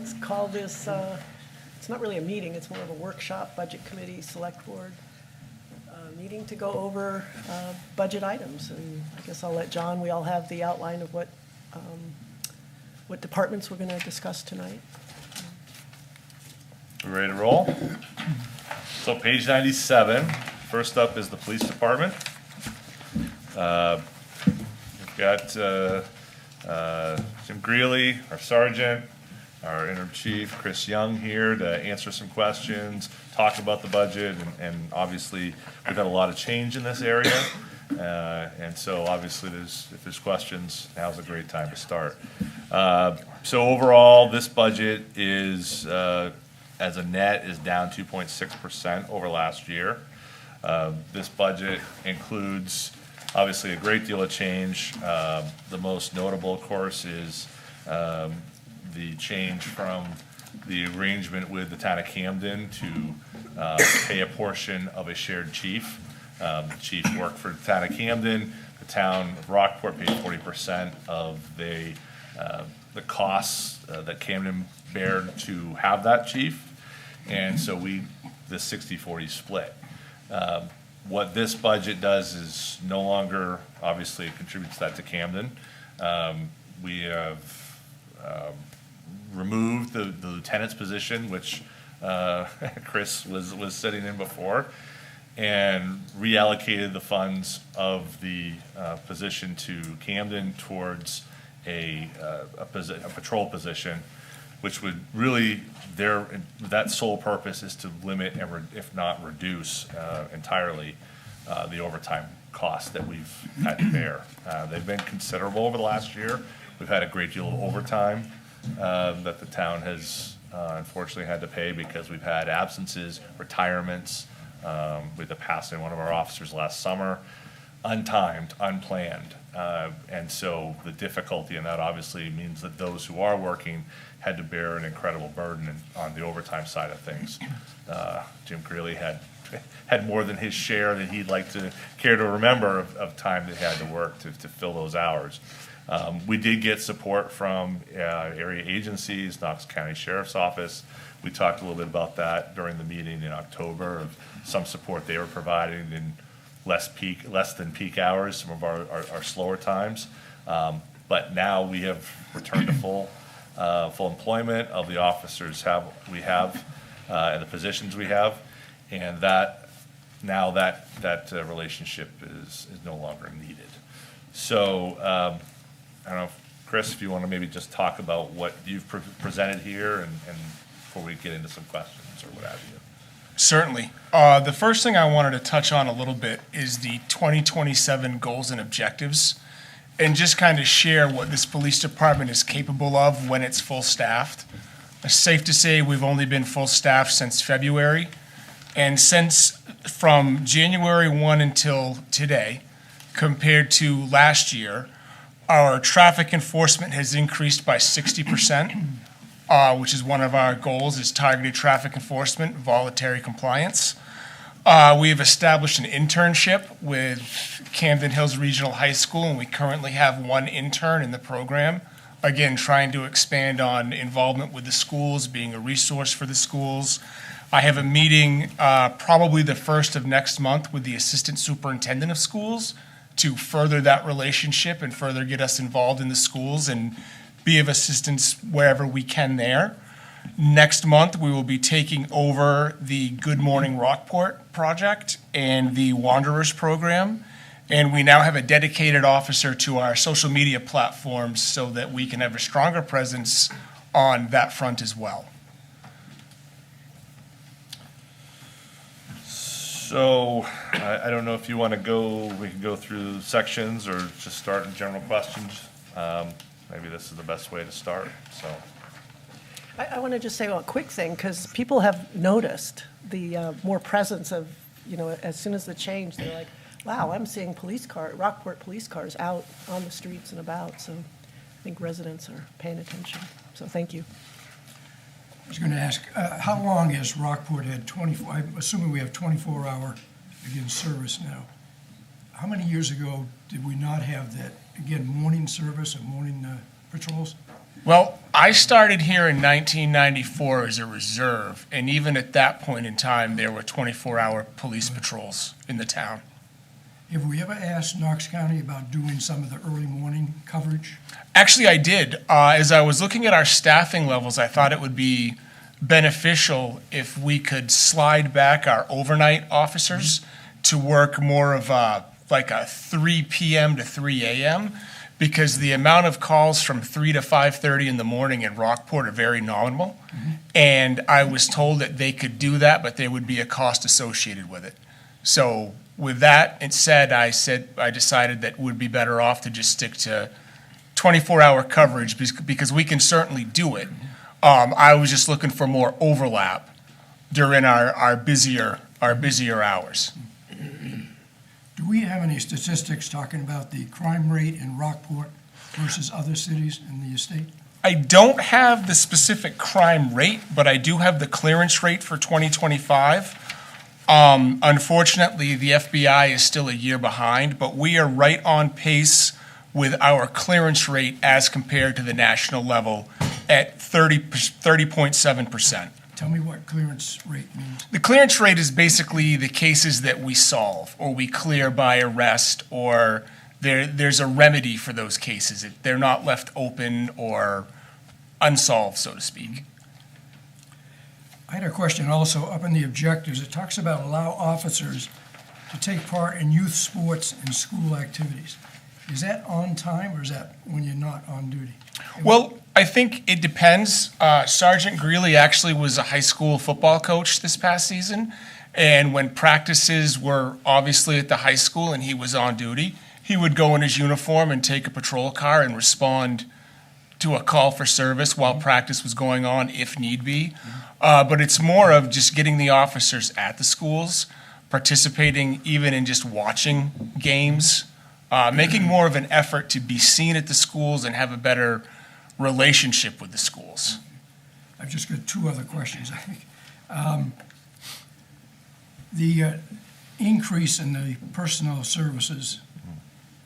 let's call this, it's not really a meeting, it's more of a workshop, Budget Committee, Select Board meeting to go over budget items. And I guess I'll let John, we all have the outline of what departments we're going to discuss tonight. We ready to roll? So page 97, first up is the police department. We've got Jim Greeley, our sergeant, our interim chief, Chris Young here to answer some questions, talk about the budget, and obviously we've had a lot of change in this area. And so obviously if there's questions, now's a great time to start. So overall, this budget is, as a net, is down 2.6% over last year. This budget includes obviously a great deal of change. The most notable, of course, is the change from the arrangement with the town of Camden to pay a portion of a shared chief. The chief worked for the town of Camden. The town of Rockport paid 40% of the costs that Camden bared to have that chief. And so the 60-40 split. What this budget does is no longer, obviously, it contributes that to Camden. We have removed the lieutenant's position, which Chris was sitting in before, and reallocated the funds of the position to Camden towards a patrol position, which would really, that sole purpose is to limit, if not reduce entirely, the overtime costs that we've had to bear. They've been considerable over the last year. We've had a great deal of overtime that the town has unfortunately had to pay because we've had absences, retirements, with the passing of one of our officers last summer, untimed, unplanned. And so the difficulty in that obviously means that those who are working had to bear an incredible burden on the overtime side of things. Jim Greeley had more than his share that he'd like to care to remember of time that he had to work to fill those hours. We did get support from area agencies, Knox County Sheriff's Office. We talked a little bit about that during the meeting in October of some support they were providing in less than peak hours, some of our slower times. But now we have returned to full employment of the officers we have and the positions we have, and that relationship is no longer needed. So I don't know, Chris, if you want to maybe just talk about what you've presented here and before we get into some questions or what have you. Certainly. The first thing I wanted to touch on a little bit is the 2027 goals and objectives, and just kind of share what this police department is capable of when it's full staffed. It's safe to say we've only been full staffed since February, and from January 1 until today, compared to last year, our traffic enforcement has increased by 60%. Which is one of our goals, is targeted traffic enforcement, voluntary compliance. We have established an internship with Camden Hills Regional High School, and we currently have one intern in the program. Again, trying to expand on involvement with the schools, being a resource for the schools. I have a meeting probably the first of next month with the assistant superintendent of schools to further that relationship and further get us involved in the schools and be of assistance wherever we can there. Next month, we will be taking over the Good Morning Rockport project and the Wanderers program. And we now have a dedicated officer to our social media platforms so that we can have a stronger presence on that front as well. So I don't know if you want to we can go through sections or just start in general questions. Maybe this is the best way to start, so. I want to just say a quick thing, because people have noticed the more presence of, as soon as the change, they're like, wow, I'm seeing Rockport police cars out on the streets and about. So I think residents are paying attention. So thank you. I was going to ask, how long has Rockport had 24, I'm assuming we have 24-hour, again, service now. How many years ago did we not have that, again, morning service, a morning patrols? Well, I started here in 1994 as a reserve, and even at that point in time, there were 24-hour police patrols in the town. Have we ever asked Knox County about doing some of the early morning coverage? Actually, I did. As I was looking at our staffing levels, I thought it would be beneficial if we could slide back our overnight officers to work more of like a 3 p.m. to 3 a.m., because the amount of calls from 3 to 5:30 in the morning in Rockport are very nominal. And I was told that they could do that, but there would be a cost associated with it. So with that said, I decided that we'd be better off to just stick to 24-hour coverage because we can certainly do it. I was just looking for more overlap during our busier hours. Do we have any statistics talking about the crime rate in Rockport versus other cities in the state? I don't have the specific crime rate, but I do have the clearance rate for 2025. Unfortunately, the FBI is still a year behind, but we are right on pace with our clearance rate as compared to the national level at 30.7%. Tell me what clearance rate means. The clearance rate is basically the cases that we solve or we clear by arrest, or there's a remedy for those cases. They're not left open or unsolved, so to speak. I had a question also up in the objectives. It talks about allow officers to take part in youth sports and school activities. Is that on time or is that when you're not on duty? Well, I think it depends. Sergeant Greeley actually was a high school football coach this past season, and when practices were obviously at the high school and he was on duty, he would go in his uniform and take a patrol car and respond to a call for service while practice was going on if need be. But it's more of just getting the officers at the schools, participating even in just watching games, making more of an effort to be seen at the schools and have a better relationship with the schools. I've just got two other questions, I think. The increase in the personnel services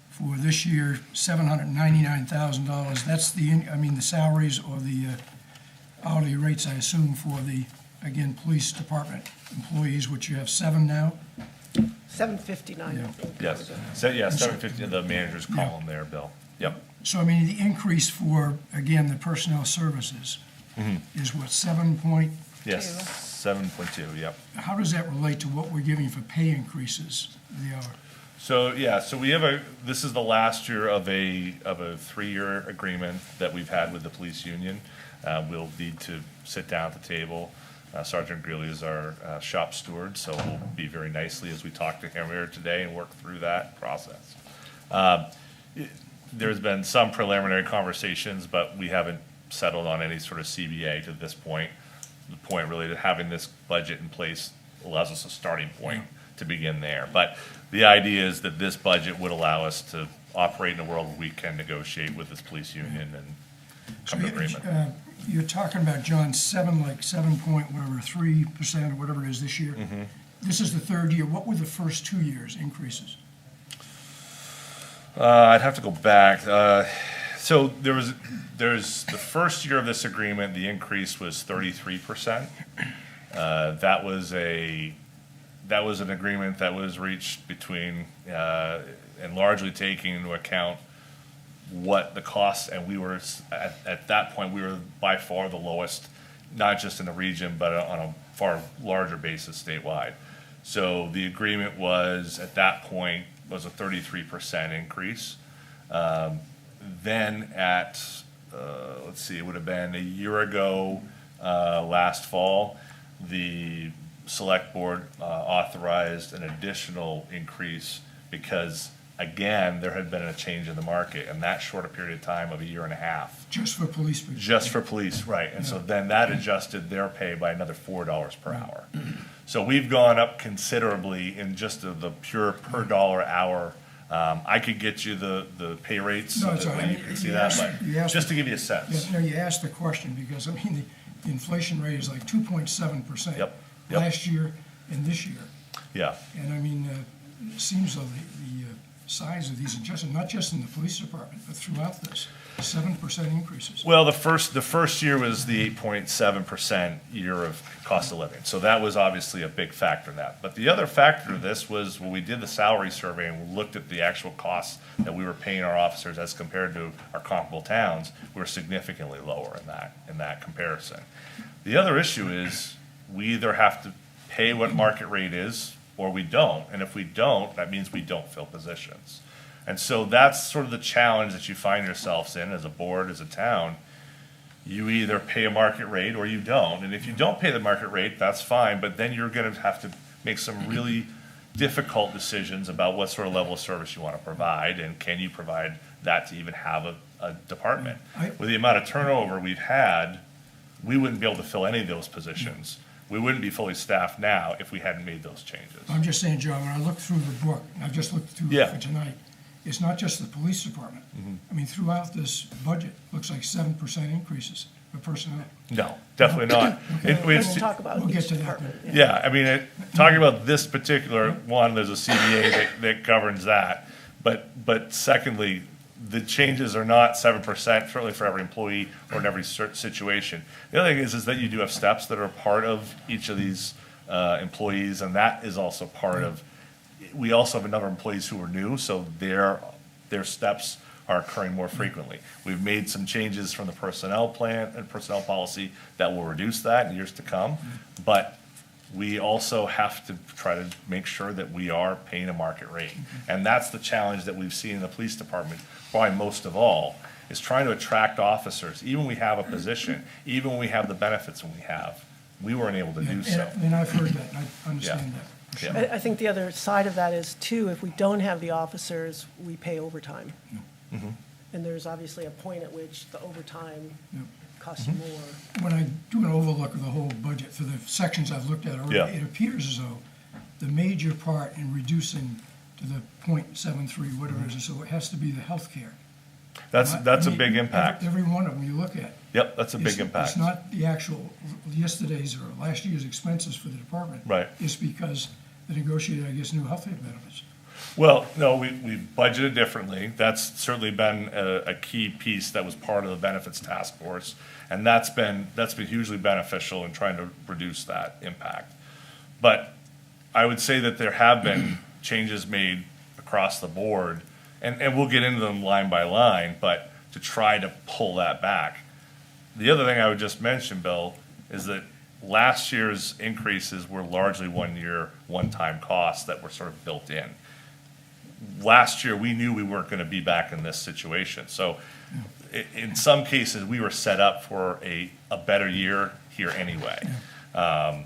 for this year, $799,000, that's the salaries or the hourly rates, I assume, for the, again, police department employees, which you have 7 now? 759, I Yeah. think. Yes, so, yeah, 750, the manager's column there, Bill. Yep. So, I mean, the increase for, again, the personnel services is what, 7 point? Yes, 7.2, yep. How does that relate to what we're giving for pay increases the hour? So, yeah, so we have this is the last year of a 3-year agreement that we've had with the police union. We'll need to sit down at the table. Sergeant Greeley is our shop steward, so we'll be very nicely as we talk to him here today and work through that process. There's been some preliminary conversations, but we haven't settled on any sort of CBA to this point. The point really to having this budget in place allows us a starting point to begin there. But the idea is that this budget would allow us to operate in a world where we can negotiate with this police union and come to agreement. You're talking about, John, 7 point, whatever, 3% or whatever it is this year. This is the third year. What were the first 2 years increases? I'd have to go back. So there's the first year of this agreement, the increase was 33%. That was an agreement that was reached between and largely taking into account what the costs, and we were at that point we were by far the lowest, not just in the region but on a far larger basis statewide. So the agreement was at that point was a 33% increase. Then at let's see, it would have been a year ago last fall, the select board authorized an additional increase because, again, there had been a change in the market in that short a period of time of a year and a half. Just for police? Just for police, right. And so then that adjusted their pay by another $4 per hour. So we've gone up considerably in just the pure per dollar hour. I could get you the pay rates so No, it's all that right. you can see that, but You asked just the- to give you a sense. Yeah, no, you asked the question because, I mean, the inflation rate is like 2.7%. Yep. Last year and this year. Yeah. And I mean, it seems though size of these, and not just in the police department, but throughout this, 7% increases. Well, the first year was the 8.7% year of cost of living. So that was obviously a big factor in that. But the other factor to this was when we did the salary survey and we looked at the actual costs that we were paying our officers as compared to our comparable towns, we were significantly lower in that comparison. The other issue is we either have to pay what market rate is or we don't. And if we don't, that means we don't fill positions. And so that's sort of the challenge that you find yourselves in as a board, as a town. You either pay a market rate or you don't. And if you don't pay the market rate, that's fine, but then you're gonna have to make some really difficult decisions about what sort of level of service you wanna provide, and can you provide that to even have a department. With the amount of turnover we've had, we wouldn't be able to fill any of those positions. We wouldn't be fully staffed now if we hadn't made those changes. I'm just saying, John, when I look through the book, and I've just looked through Yeah. it for tonight, it's not just the police department. I mean, throughout this budget, looks like 7% increases for personnel. No, definitely not. It- We'll it's- talk about We'll get each to that. department. Yeah, I mean, talking about this particular one, there's a CBA that governs that. But secondly, the changes are not 7%, certainly for every employee or in every situation. The other thing is that you do have steps that are part of each of these employees, and that is also part of, we also have a number of employees who are new, so their steps are occurring more frequently. We've made some changes from the personnel plan and personnel policy that will reduce that in years to come. But we also have to try to make sure that we are paying a market rate. And that's the challenge that we've seen in the police department, probably most of all, is trying to attract officers. Even when we have a position, even when we have the benefits when we have, we weren't able to do so. And I've heard that, and I understand that. for Yeah. sure. I think the other side of that is too, if we don't have the officers, we pay overtime. And there's obviously a point at which the overtime Yep. costs you more. When I do an overlook of the whole budget for the sections I've looked at already, Yeah. it appears as though the major part in reducing to the .73, whatever it is, so it has to be the healthcare. That's a I mean, big impact. Every one of them you look at. Yep, that's a big It's impact. not the actual yesterday's or last year's expenses for the department. Right. It's because they negotiated, I guess, new healthcare benefits. Well, no, we budgeted differently. That's certainly been a key piece that was part of the benefits task force. And that's been hugely beneficial in trying to reduce that impact. But I would say that there have been changes made across the board, and we'll get into them line by line, but to try to pull that back. The other thing I would just mention, Bill, is that last year's increases were largely one-time costs that were sort of built in. Last year, we knew we weren't going to be back in this situation. So in some cases, we were set up for a better year here anyway. I'm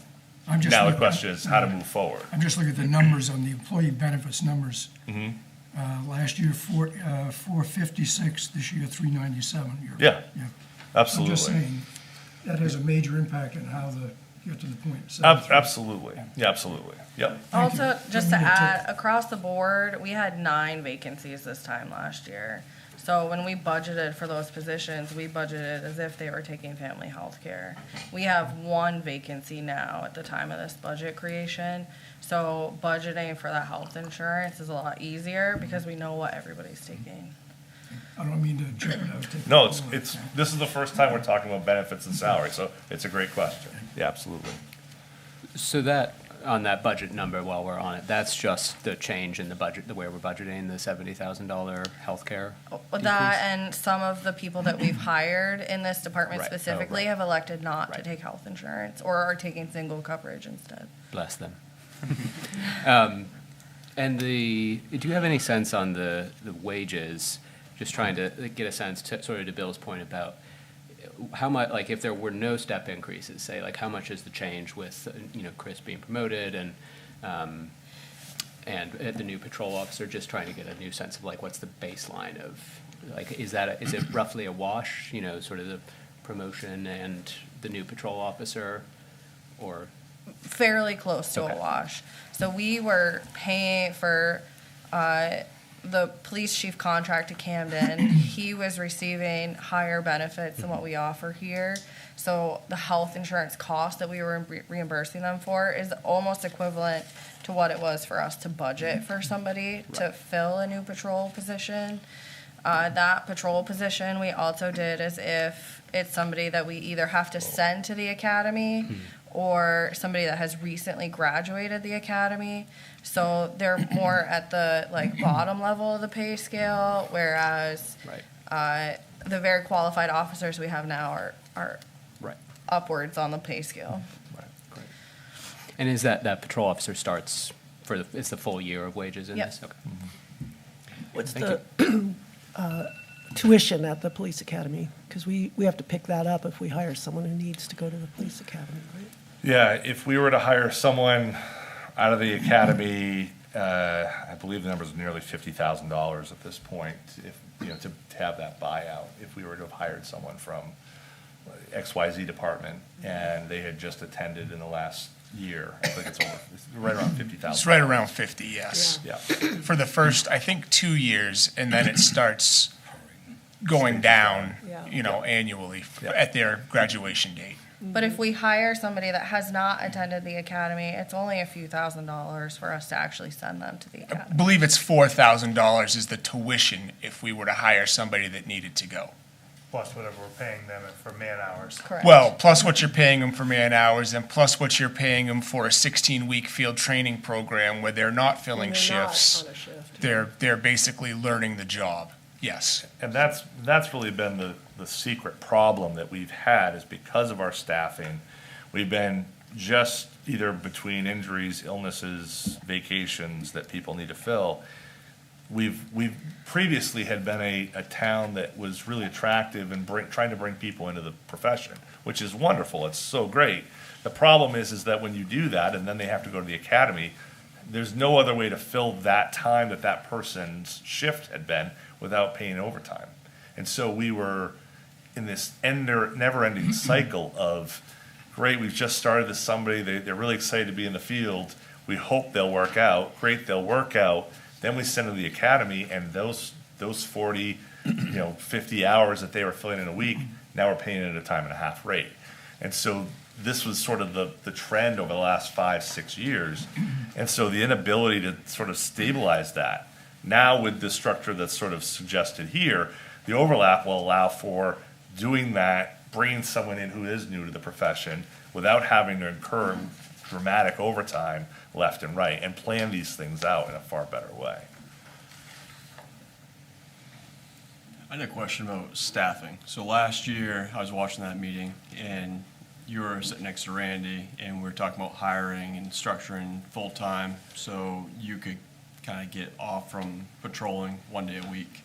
just Now the looking- question is how to move forward. I'm just looking at the numbers on the employee benefits numbers. Mm-hmm. Last year, 456, this year, 397. Yeah, I'm absolutely. just saying, that has a major impact on how you get to the point. Absolutely. Yeah, absolutely. Yep. Thank you. Also, just to Didn't mean to add, across the board, we had 9 vacancies this time last year. So when we budgeted for those positions, we budgeted as if they were taking family health care. We have 1 vacancy now at the time of this budget creation. So budgeting for that health insurance is a lot easier because we know what everybody's taking. I don't mean to jeopardize. No, this is the first time we're talking about benefits and salary, so it's a great question. Yeah, absolutely. So that, on that budget number, while we're on it, that's just the change in the budget, the way we're budgeting the $70,000 healthcare That decrease? and some of the people that we've hired in this department Right. Oh, specifically right. have elected not to Right. take health insurance or are taking single coverage instead. Bless them. And do you have any sense on the wages? Just trying to get a sense, sort of to Bill's point about how much, like, if there were no step increases, say, like, how much is the change with, Chris being promoted and the new patrol officer, just trying to get a new sense of, like, what's the baseline of, like, is it roughly a wash, sort of the promotion and the new patrol officer, or? Fairly close to Okay. a wash. So we were paying for the police chief contract to Camden. He was receiving higher benefits than what we offer here. So the health insurance cost that we were reimbursing them for is almost equivalent to what it was for us to budget for somebody to fill a new patrol position. That patrol position we also did as if it's somebody that we either have to send to the academy or somebody that has recently graduated the academy. So they're more at the bottom level of the pay scale, whereas Right. the very qualified officers we have now are Right. upwards on the pay scale. Right. Great. And is that patrol officer starts it's the full year of wages in Yep. this? Okay. What's Thank the tuition at the police academy? Because we have to pick that up if we hire someone who needs to go to the police academy, right? Yeah, if we were to hire someone out of the academy, I believe the number is nearly $50,000 at this point, if, to have that buyout. If we were to have hired someone from XYZ department and they had just attended in the last year, I think it's right around 50,000. It's right around 50, yes. Yeah, For the first, I think, 2 years, and then it starts going down, Yeah. annually Yeah. at their graduation date. But if we hire somebody that has not attended the academy, it's only a few $1,000s for us to actually send them to the I academy. believe it's $4,000 is the tuition if we were to hire somebody that needed to go. Plus whatever we're paying them for man hours. Correct. Well, plus what you're paying them for man hours, and plus what you're paying them for a 16-week field training program where they're not filling When they're not shifts. on a shift. They're basically learning the job. Yes. and that's really been the secret problem that we've had is because of our staffing. We've been just either between injuries, illnesses, vacations that people need to fill. We've previously had been a town that was really attractive and trying to bring people into the profession, which is wonderful. It's so great. The problem is that when you do that and then they have to go to the academy, there's no other way to fill that time that person's shift had been without paying overtime. And so we were in this never-ending cycle of, great, we've just started this somebody, they're really excited to be in the field, we hope they'll work out, great, they'll work out, then we send them to the academy, and those 40, 50 hours that they were filling in a week, now we're paying at a time and a half rate. And so this was sort of the trend over the last 5-6 years. And so the inability to sort of stabilize that. Now with the structure that's sort of suggested here, the overlap will allow for doing that, bringing someone in who is new to the profession without having to incur dramatic overtime left and right, and plan these things out in a far better way. I had a question about staffing. So last year, I was watching that meeting, and you were sitting next to Randy, and we were talking about hiring and structuring full-time so you could kind of get off from patrolling 1 day a week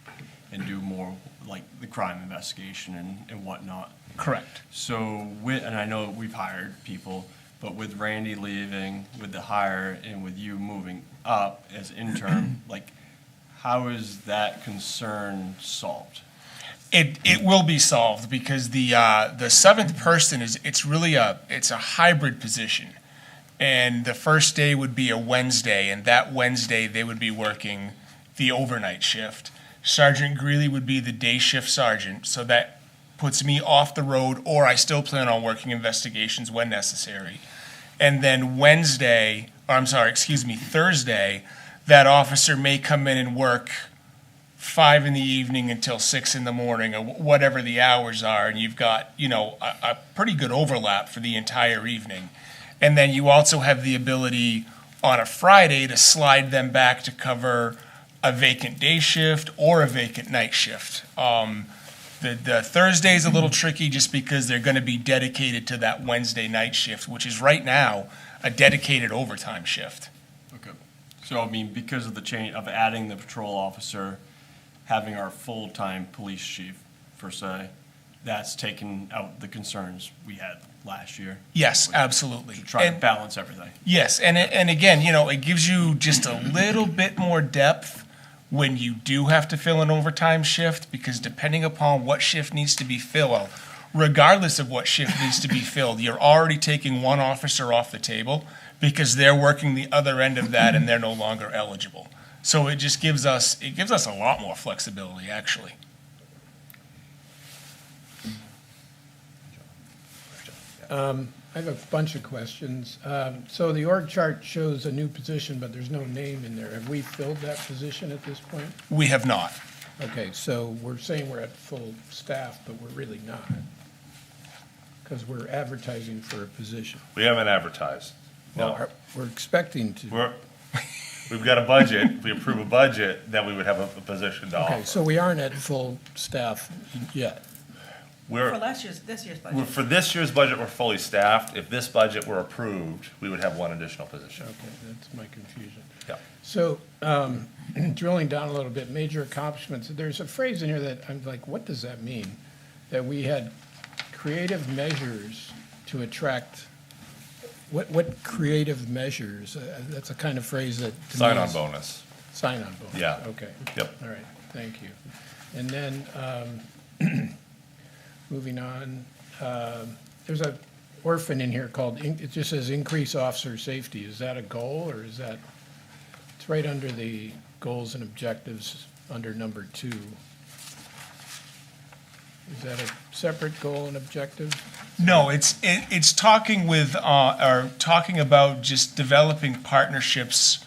and do more like the crime investigation and whatnot. Correct. So and I know we've hired people, but with Randy leaving, with the hire, and with you moving up as intern, how is that concern solved? It will be solved because the seventh person it's a hybrid position. And the first day would be a Wednesday, and that Wednesday they would be working the overnight shift. Sergeant Greeley would be the day shift sergeant, so that puts me off the road, or I still plan on working investigations when necessary. And then Thursday, that officer may come in and work 5 in the evening until 6 in the morning, or whatever the hours are, and you've got, a pretty good overlap for the entire evening. And then you also have the ability on a Friday to slide them back to cover a vacant day shift or a vacant night shift. The Thursday's a little tricky just because they're going to be dedicated to that Wednesday night shift, which is right now a dedicated overtime shift. Okay. So, I mean, because of the change of adding the patrol officer, having our full-time police chief, per se, that's taken out the concerns we had last year. Yes, absolutely. To try to And- balance everything. Yes, and again, it gives you just a little bit more depth when you do have to fill an overtime shift, because depending upon what shift needs to be filled, regardless of what shift needs to be filled, you're already taking one officer off the table because they're working the other end of that and they're no longer eligible. So it just gives us a lot more flexibility, actually. I have a bunch of questions. So the org chart shows a new position, but there's no name in there. Have we filled that position at this point? We have not. Okay, so we're saying we're at full staff, but we're really not. Because we're advertising for a position. We haven't advertised. Well, No. we're expecting to. We've got a budget. If we approve a budget, then we would have a position to Okay, offer. so we aren't at full staff yet. We're, this year's for this year's budget, we're fully staffed. If this budget were approved, we would have one additional position. Okay, that's my confusion. Yeah. So, drilling down a little bit, major accomplishments, there's a phrase in here that I'm like, what does that mean? That we had creative measures to attract, what creative measures? That's a kind of phrase that. to me Sign-on is- bonus. Sign-on bonus. Yeah. Okay. Yep. All right, thank you. And then, moving on, there's a orphan in here called, it just says increase officer safety. Is that a goal, or is that, it's right under the goals and objectives, under number 2. Is that a separate goal and objective? No, it's talking with, or talking about just developing partnerships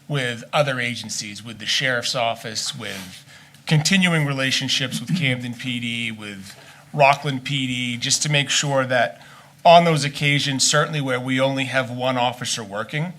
with other agencies, with the sheriff's office, with continuing relationships with Camden PD, with Rockland PD, just to make sure that on those occasions, certainly where we only have one officer working,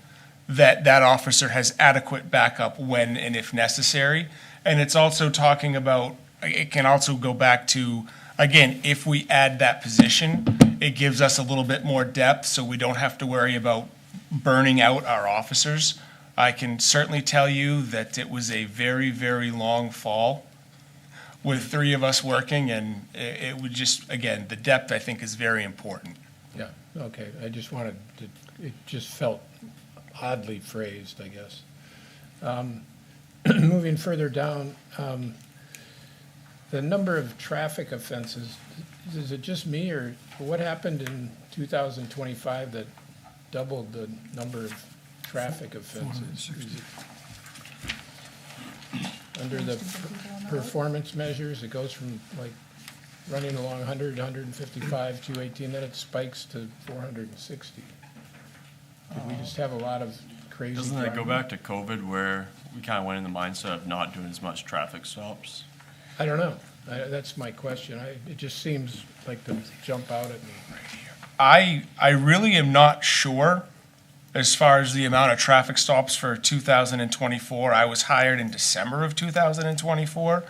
that that officer has adequate backup when and if necessary. And it's also talking about, it can also go back to, again, if we add that position, it gives us a little bit more depth, so we don't have to worry about burning out our officers. I can certainly tell you that it was a very, very long fall with 3 of us working, and it would just, again, the depth, I think, is very important. Yeah, okay, I just wanted to, it just felt oddly phrased, I guess. Moving further down, the number of traffic offenses, is it just me, or what happened in 2025 that doubled the number of traffic offenses? Is it under the performance measures, it goes from like running along 100, 155, 218, then it spikes to 460. Did we just have a lot of crazy Doesn't that go driving? back to COVID where we kind of went in the mindset of not doing as much traffic stops? I don't know. That's my question. It just seems like to jump out at me. I really am not sure as far as the amount of traffic stops for 2024. I was hired in December of 2024.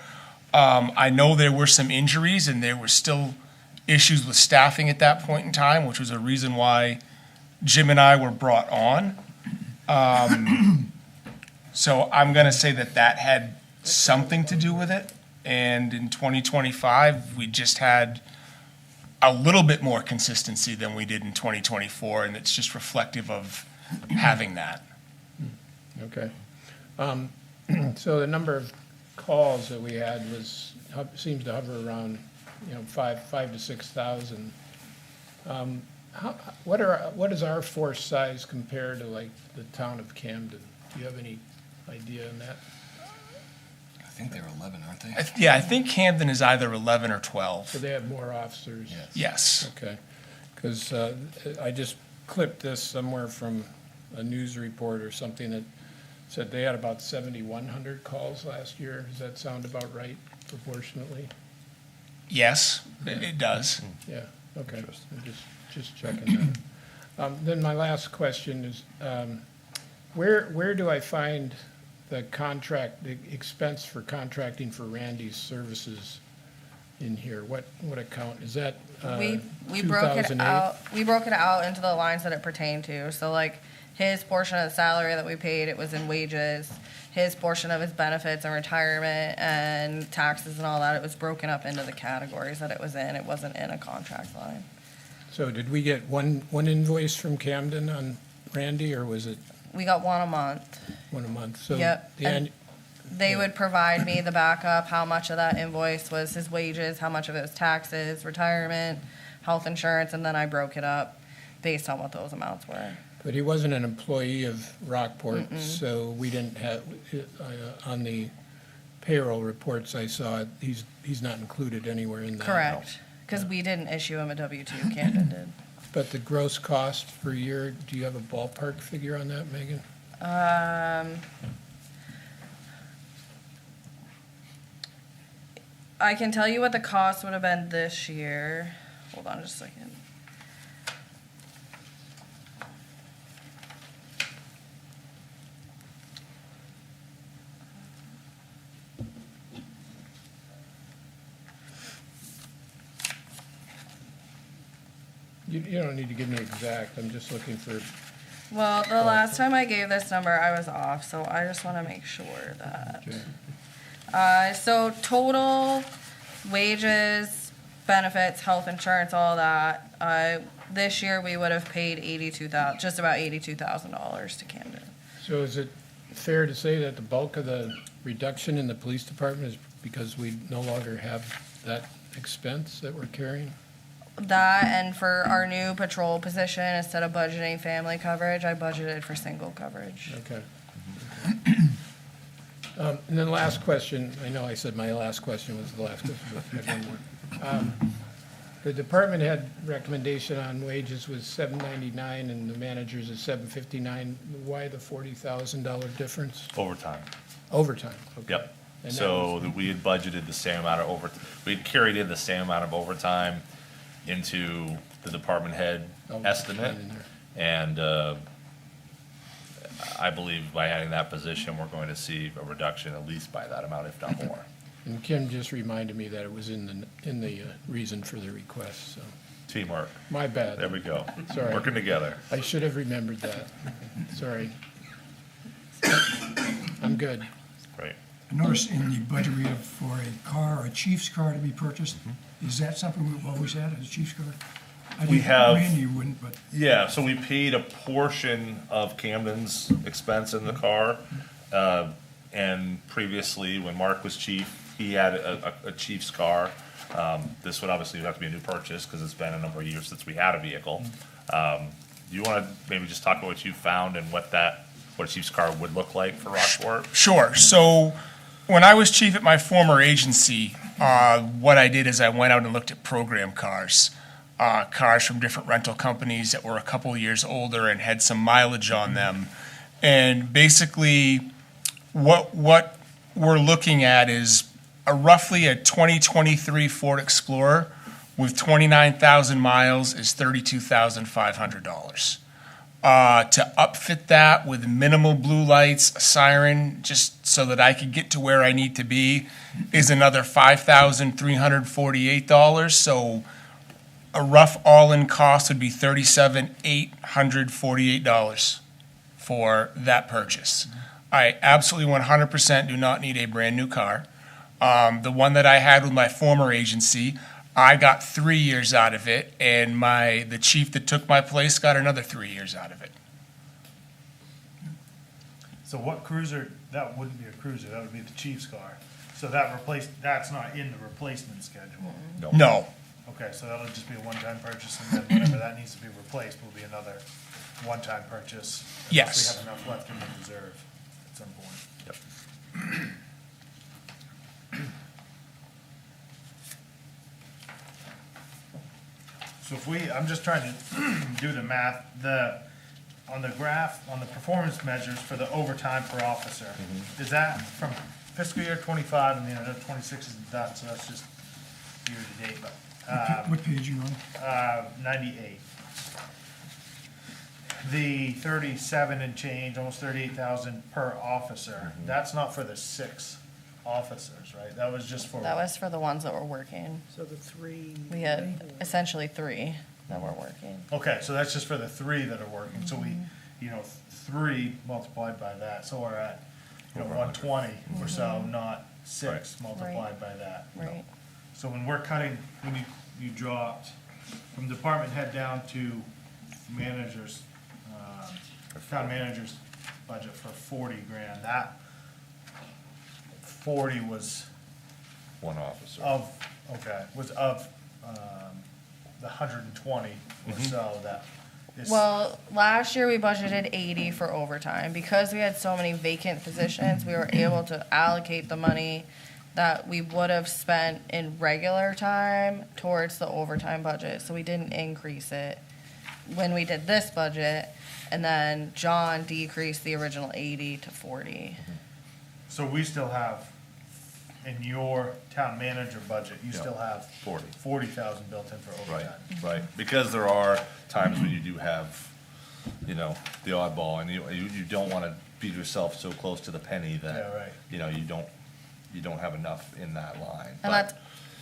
I know there were some injuries and there were still issues with staffing at that point in time, which was a reason why Jim and I were brought on. So I'm going to say that that had something to do with it. And in 2025, we just had a little bit more consistency than we did in 2024, and it's just reflective of having that. Okay. So the number of calls that we had seems to hover around, 5 to 6,000. What is our force size compared to like the town of Camden? Do you have any idea on that? I think they're 11, aren't they? Yeah, I think Camden is either 11 or So 12. they have more officers? Yes. Yes. Okay, because I just clipped this somewhere from a news report or something that said they had about 7,100 calls last year. Does that sound about right proportionately? Yes, it does. Yeah, okay. I'm just checking that. Then my last question is, where do I find the expense for contracting for Randy's services in here? What account? Is that We broke it 2008? out, we broke it out into the lines that it pertained to. So like his portion of the salary that we paid, it was in wages. His portion of his benefits and retirement and taxes and all that, it was broken up into the categories that it was in. It wasn't in a contract line. So did we get one invoice from Camden on Randy, or was it We got one a month. one a month? So Yep, the and- They Yeah. would provide me the backup, how much of that invoice was his wages, how much of it was taxes, retirement, health insurance, and then I broke it up based on what those amounts were. But he wasn't an employee of Rockport, so we didn't have, on the payroll reports I saw, he's not included anywhere in that. Correct, because we didn't issue him a W-2, Camden did. But the gross cost per year, do you have a ballpark figure on that, Megan? I can tell you what the cost would have been this year. Hold on just a second. You don't need to give me exact, I'm just looking for, Well, the last time I gave this number, I was off, so I just want to make sure that. So total wages, benefits, health insurance, all that, this year we would have paid just about $82,000 to Camden. so is it fair to say that the bulk of the reduction in the police department is because we no longer have that expense that we're carrying? That, and for our new patrol position, instead of budgeting family coverage, I budgeted for single coverage. Okay. And then last question, I know I said my last question was the last question, but I have one more. The department head recommendation on wages was $799 and the manager's is $759. Why the $40,000 difference? Overtime. Overtime, okay. Yep. And that So was- that we had budgeted the same amount of we had carried in the same amount of overtime into the department head Oh, estimate. in there. And I believe by adding that position, we're going to see a reduction at least by that amount, if not more. And Kim just reminded me that it was in the reason for the request, so, Teamwork. my bad. There we go. Sorry. Working together. I should have remembered that. Sorry. I'm good. Right. I noticed in the budget we have for a car, a chief's car to be purchased. Is that something we've always had, a chief's car? I We didn't- have- Randy wouldn't, but Yeah, so we paid a portion of Camden's expense in the car. And previously, when Mark was chief, he had a chief's car. This would obviously have to be a new purchase because it's been a number of years since we had a vehicle. Do you want to maybe just talk about what you found and what a chief's car would look like for Rockport? Sure. So when I was chief at my former agency, what I did is I went out and looked at program cars, cars from different rental companies that were a couple years older and had some mileage on them. And basically, what we're looking at is roughly a 2023 Ford Explorer with 29,000 miles is $32,500. To upfit that with minimal blue lights, a siren, just so that I could get to where I need to be, is another $5,348. So a rough all-in cost would be $37,848 for that purchase. I absolutely 100% do not need a brand-new car. The one that I had with my former agency, I got 3 years out of it, and the chief that took my place got another 3 years out of it. So what cruiser, that wouldn't be a cruiser, that would be the chief's car. So that's not in the replacement schedule. No, Okay, so that'll just be a one-time purchase, and then whenever that needs to be replaced, will be another one-time purchase. Yes. Unless we have enough left in the reserve at some point. Yep. So if I'm just trying to do the math, on the graph, on the performance measures for the overtime per officer, is that from fiscal year 25, and I know 26 is done, so that's just year to date, but, what page you on? 98. The 37 and change, almost 38,000 per officer, that's not for the 6 officers, right? That was just for. That was for the ones that were working. So the three. We had essentially 3 that were working. Okay, so that's just for the 3 that are working, so we, 3 multiplied by that, so we're at, 120 or so, not 6 multiplied by that. Right. So when we're cutting, when you dropped from department head down to managers, town manager's budget for 40 grand, that 40 was One officer. was of, the 120 or so that is. Well, last year we budgeted 80 for overtime. Because we had so many vacant positions, we were able to allocate the money that we would have spent in regular time towards the overtime budget, so we didn't increase it. when we did this budget, and then John decreased the original 80 to 40. So we still have, in your town manager budget, you Yeah. still have 40,000 built in for Right, overtime. right, because there are times when you do have, you know, the oddball, and you don't wanna beat yourself so close to the penny that, Yeah, right. you know, you don't have enough in that line. And But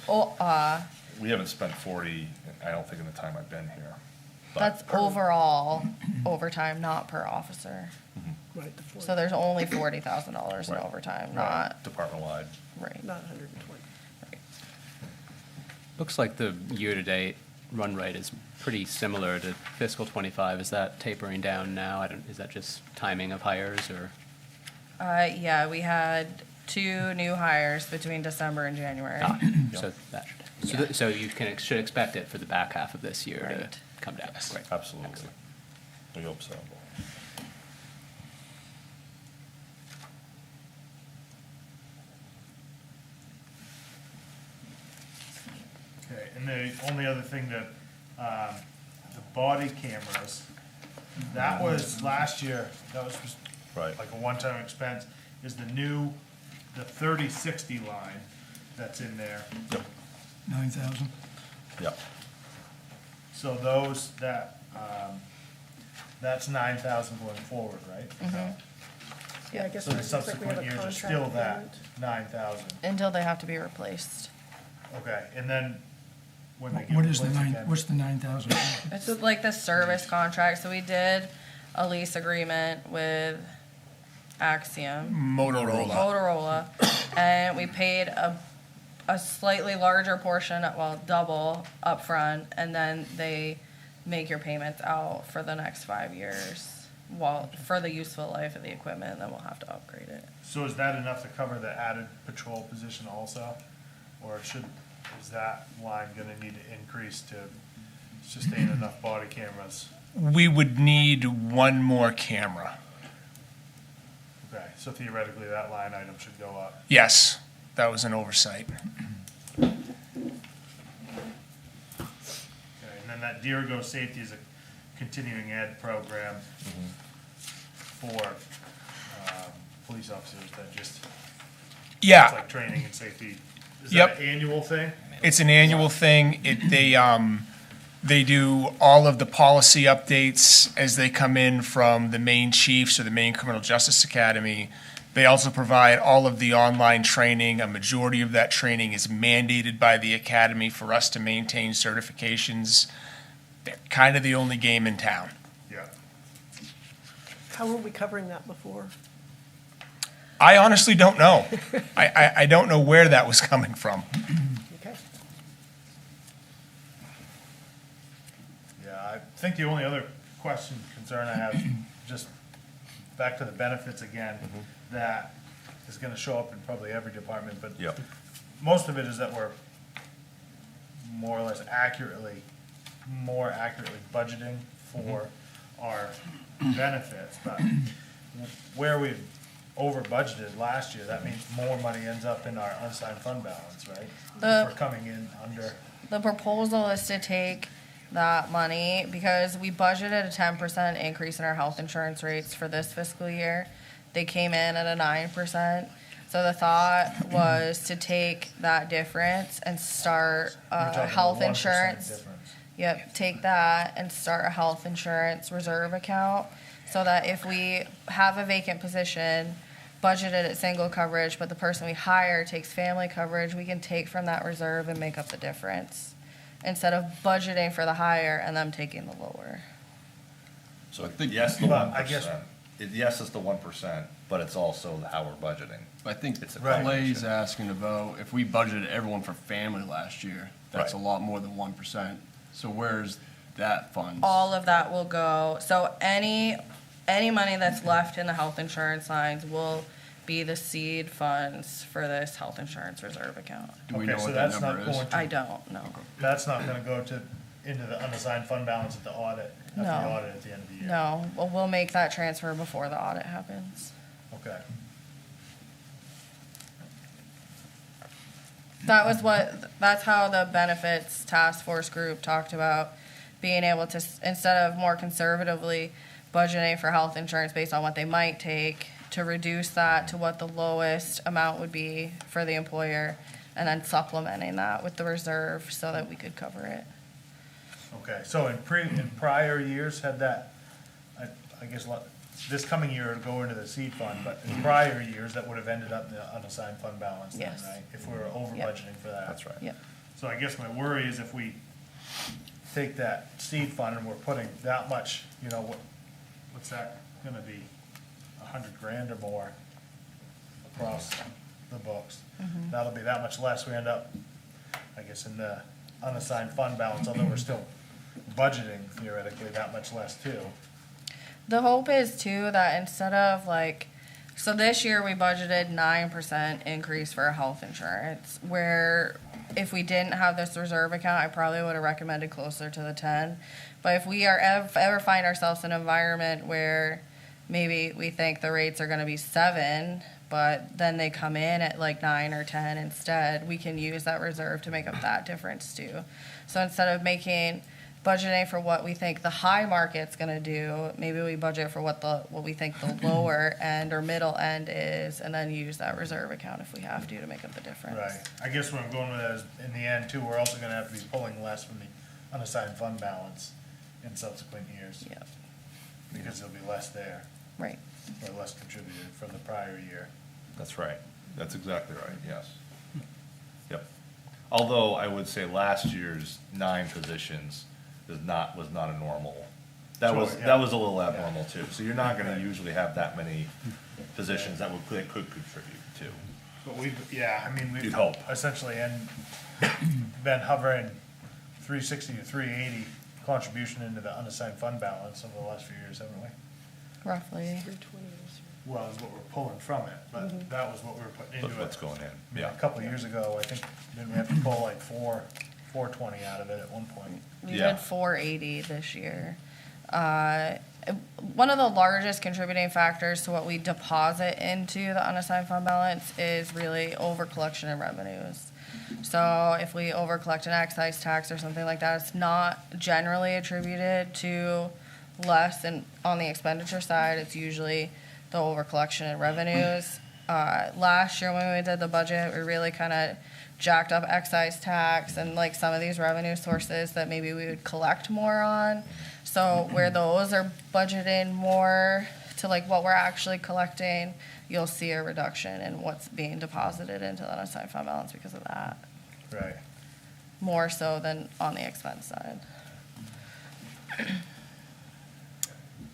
that's, we haven't spent 40, I don't think, in the time I've been here. But- that's overall overtime, not per officer. Right, the 40, So there's only $40,000 in Right. overtime, Right, not, Department-wide. right. not 120. Looks like the year-to-date run rate is pretty similar to fiscal '25. Is that tapering down now? Is that just timing of hires or? Yeah, we had 2 new hires between December and January. So that so you should expect it for the back half of this year to Right. come down. Great. Absolutely. Excellent. We hope so. Okay, and the only other thing that, the body cameras, that was last year, that was just Right. like a one-time expense, is the 3060 line that's in there. Yep, 9,000? yep. So that's 9,000 going forward, right? Yeah, I guess So the it looks like we have subsequent a years are contract still that payment. 9,000. Until they have to be replaced. Okay, and then when they get What is the replaced nine, again- what's the 9,000? It's like the service contract, so we did a lease agreement with Axiom, Motorola, and we paid a slightly larger portion, well, double upfront, and then they make your payments out for the next 5 years, for the useful life of the equipment, and then we'll have to upgrade it. So is that enough to cover the added patrol position also? Or is that line gonna need to increase to sustain enough body cameras? We would need one more camera. Okay, so theoretically, that line item should go up. Yes, that was an oversight. Okay, and then that Deergo Safety is a continuing ed program for, police officers that just, it's Yeah, like training and safety. Is Yep. that an annual thing? it's an annual thing. They do all of the policy updates as they come in from the Maine Chiefs or the Maine Criminal Justice Academy. They also provide all of the online training. A majority of that training is mandated by the academy for us to maintain certifications. They're kind of the only game in town. Yeah. How were we covering that before? I honestly don't know. I don't know where that was coming from. Okay. Yeah, I think the only other concern I have, just back to the benefits again, that is gonna show up in probably every department, but Yep. most of it is that we're more or less more accurately budgeting for our benefits, but where we've over budgeted last year, that means more money ends up in our unassigned fund balance, right? If we're coming in under. The proposal is to take that money, because we budgeted a 10% increase in our health insurance rates for this fiscal year. They came in at a 9%. So the thought was to take that difference and start You're talking about health 1% insurance. difference. Yep, take that and start a health insurance reserve account, so that if we have a vacant position, budgeted at single coverage, but the person we hire takes family coverage, we can take from that reserve and make up the difference, instead of budgeting for the higher and them taking the lower. So I think yes, the Well, 1%. I guess- Yes, it's the 1%, but it's also how we're budgeting. I think It's a Right. Clay's asking about, if we budgeted everyone for family last year, that's a Right. lot more than 1%. So where's that funds? All of that will go, so any money that's left in the health insurance lines will be the seed funds for this health insurance reserve account. Do we Okay, know so what that that's not number is? going to- I don't know. That's not gonna go into the unassigned fund balance at the audit, after the No. audit at the end of the year? No, well, we'll make that transfer before the audit happens. Okay. That's how the benefits task force group talked about being able to, instead of more conservatively budgeting for health insurance based on what they might take, to reduce that to what the lowest amount would be for the employer, and then supplementing that with the reserve so that we could cover it. Okay, so in prior years, had that, I guess, this coming year would go into the seed fund, but in prior years, that would have ended up in the unassigned fund balance then, Yes. right? If we were over Yep. budgeting for that. That's right. Yep. So I guess my worry is if we take that seed fund and we're putting that much, you know, what's that gonna be? $100,000 or more across the books. That'll be that much less. We end up, I guess, in the unassigned fund balance, although we're still budgeting theoretically that much less too. The hope is too that instead of like, so this year we budgeted 9% increase for health insurance, where if we didn't have this reserve account, I probably would have recommended closer to the 10. But if we are ever find ourselves in an environment where maybe we think the rates are going to be 7, but then they come in at like 9 or 10 instead, we can use that reserve to make up that difference too. So instead of budgeting for what we think the high market's going to do, maybe we budget for what we think the lower end or middle end is, and then use that reserve account if we have to make up the difference. Right. I guess what I'm going with that is, in the end too, we're also gonna have to be pulling less from the unassigned fund balance in subsequent years. Yep. Because there'll be less there, Right. or less contributed from the prior year. That's right. That's exactly right, yes. Yep. Although I would say last year's 9 positions was not a normal. That Sure, was, yeah. that was a little abnormal too. So you're not gonna Right. usually have that many positions that could contribute to. But we've You'd hope. essentially been hovering 360 to 380 contribution into the unassigned fund balance over the last few years, haven't we? Roughly. Well, is what we're pulling from it, but that was what we were putting into it. What's going in, I mean, yeah. a couple of years ago, I think, didn't we have to pull like 420 out of it at one point? We Yeah. did 480 this year. One of the largest contributing factors to what we deposit into the unassigned fund balance is really over collection of revenues. So if we over collect an excise tax or something like that, it's not generally attributed to less than on the expenditure side. It's usually the over collection and revenues. Last year when we did the budget, we really kind of jacked up excise tax and like some of these revenue sources that maybe we would collect more on. So where those are budgeted more to like what we're actually collecting, you'll see a reduction in what's being deposited into the unassigned fund balance because of that, Right. more so than on the expense side.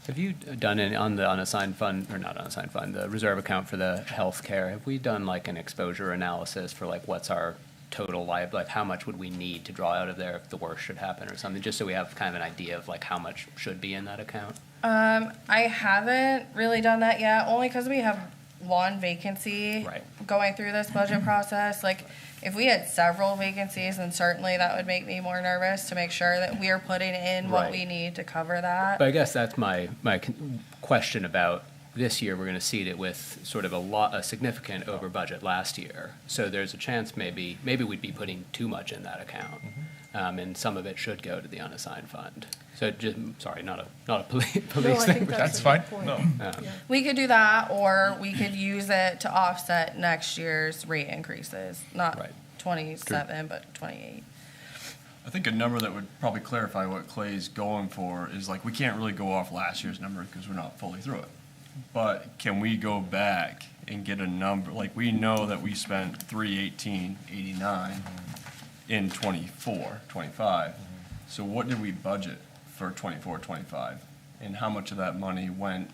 Have you done any, on the unassigned fund, or not unassigned fund, the reserve account for the healthcare, have we done like an exposure analysis for like what's our total like how much would we need to draw out of there if the worst should happen or something, just so we have kind of an idea of like how much should be in that account? I haven't really done that yet, only because we have one vacancy Right. going through this budget process. Like, if we had several vacancies, then certainly that would make me more nervous to make sure that we are putting in what Right. we need to cover that. But I guess that's my question about this year. We're going to seed it with sort of a significant over budget last year. So there's a chance maybe we'd be putting too much in that account, and some of it should go to the unassigned fund. So just sorry, not a police No, I thing. think That's a fine. good point. No. Yeah. We could do that, or we could use it to offset next year's rate increases, not Right. 27, but 28. I think a number that would probably clarify what Clay's going for is like, we can't really go off last year's number because we're not fully through it. But can we go back and get a number, like, we know that we spent 318.89 in 24, 25. So what did we budget for 24, 25? And how much of that money went,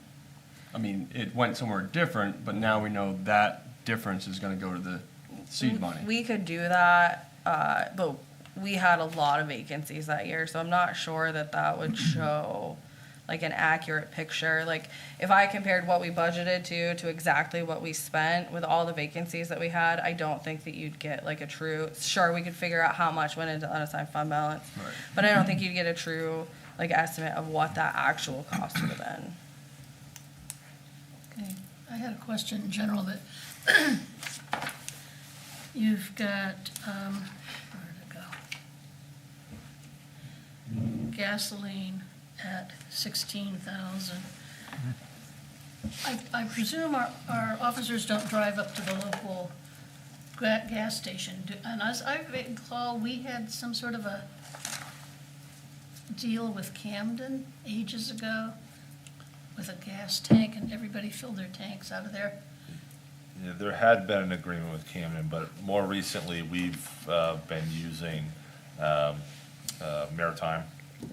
I mean, it went somewhere different, but now we know that difference is gonna go to the seed money. We could do that, but we had a lot of vacancies that year, so I'm not sure that that would show like an accurate picture. Like, if I compared what we budgeted to exactly what we spent with all the vacancies that we had, I don't think that you'd get like a true, sure, we could figure out how much went into unassigned fund balance, Right. but I don't think you'd get a true like estimate of what that actual cost would have been. Okay, I had a question in general that you've got, where did it go? gasoline at 16,000. I presume our officers don't drive up to the local gas station. And as I recall, we had some sort of a deal with Camden ages ago with a gas tank, and everybody filled their tanks out of there. Yeah, there had been an agreement with Camden, but more recently, we've been using Maritime,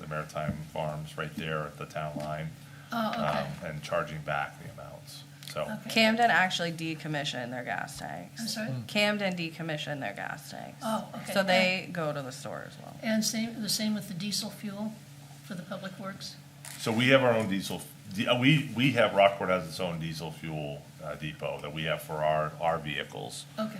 the Maritime Farms right there at the town line, Oh, okay. and charging back the amounts. So, Okay. Camden actually decommissioned their gas tanks. I'm sorry? Camden decommissioned their gas tanks. Oh, okay. So they go to the store as well. And the same with the diesel fuel for the public works? so we have our own diesel, we have, Rockport has its own diesel fuel depot that we have for our vehicles. Okay.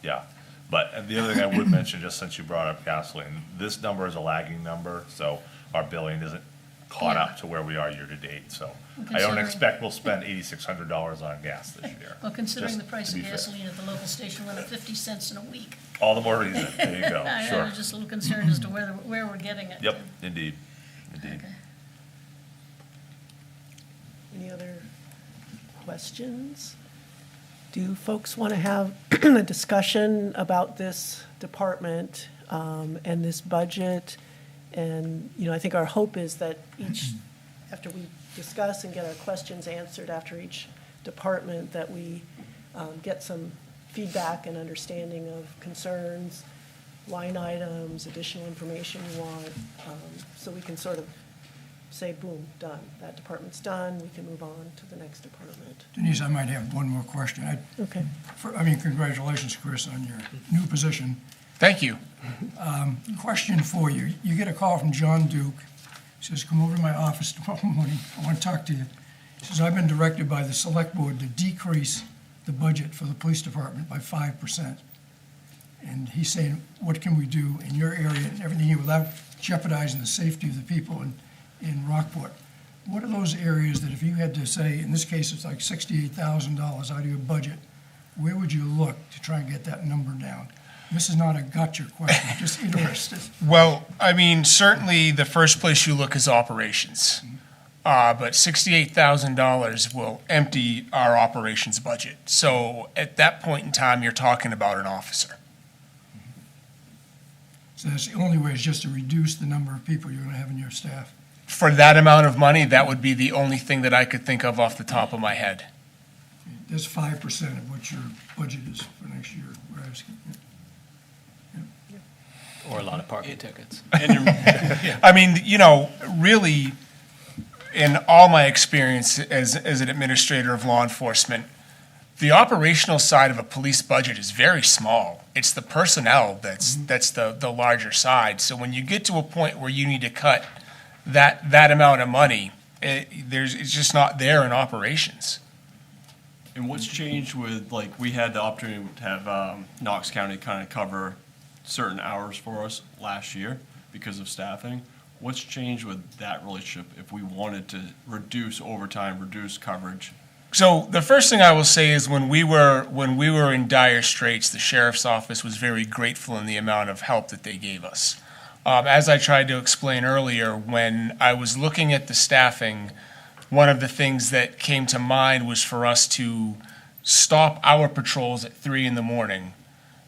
Yeah, but the other thing I would mention, just since you brought up gasoline, this number is a lagging number, so our billing isn't caught up to where we are year-to-date, so I don't Considering- expect we'll spend $8,600 on gas this year. Well, considering Just the price to of be fair. gasoline at the local station went up 50 cents in a week. All the more reason, there you go, I sure. was just a little concerned as to where we're getting it. Yep, indeed, indeed. Okay. Any other questions? Do folks want to have a discussion about this department and this budget? And, I think our hope is that after we discuss and get our questions answered after each department, that we get some feedback and understanding of concerns, line items, additional information you want, so we can sort of say, boom, done. That department's done, we can move on to the next department. Denise, I might have one more question. Okay. Congratulations, Chris, on your new position. Thank you. Question for you. You get a call from John Duke. He says, come over to my office tomorrow morning. I want to talk to you. He says, I've been directed by the select board to decrease the budget for the police department by 5%. And he's saying, what can we do in your area and everything here without jeopardizing the safety of the people in Rockport? What are those areas that if you had to say, in this case, it's like $68,000 out of your budget, where would you look to try and get that number down? This is not a gotcha question, just interested. Well, I mean, certainly the first place you look is operations. But $68,000 will empty our operations budget. So at that point in time, you're talking about an officer. So that's the only way is just to reduce the number of people you're going to have in your staff. For that amount of money, that would be the only thing that I could think of off the top of my head. That's 5% of what your budget is for next year. Where I was- Or a lot of parking tickets. I mean, really, in all my experience as an administrator of law enforcement, the operational side of a police budget is very small. It's the personnel that's the larger side. So when you get to a point where you need to cut that amount of money, it's just not there in operations. And what's changed with, we had the opportunity to have Knox County kind of cover certain hours for us last year because of staffing. What's changed with that relationship if we wanted to reduce overtime, reduce coverage? So the first thing I will say is when we were in dire straits, the sheriff's office was very grateful in the amount of help that they gave us. As I tried to explain earlier, when I was looking at the staffing, one of the things that came to mind was for us to stop our patrols at 3 a.m.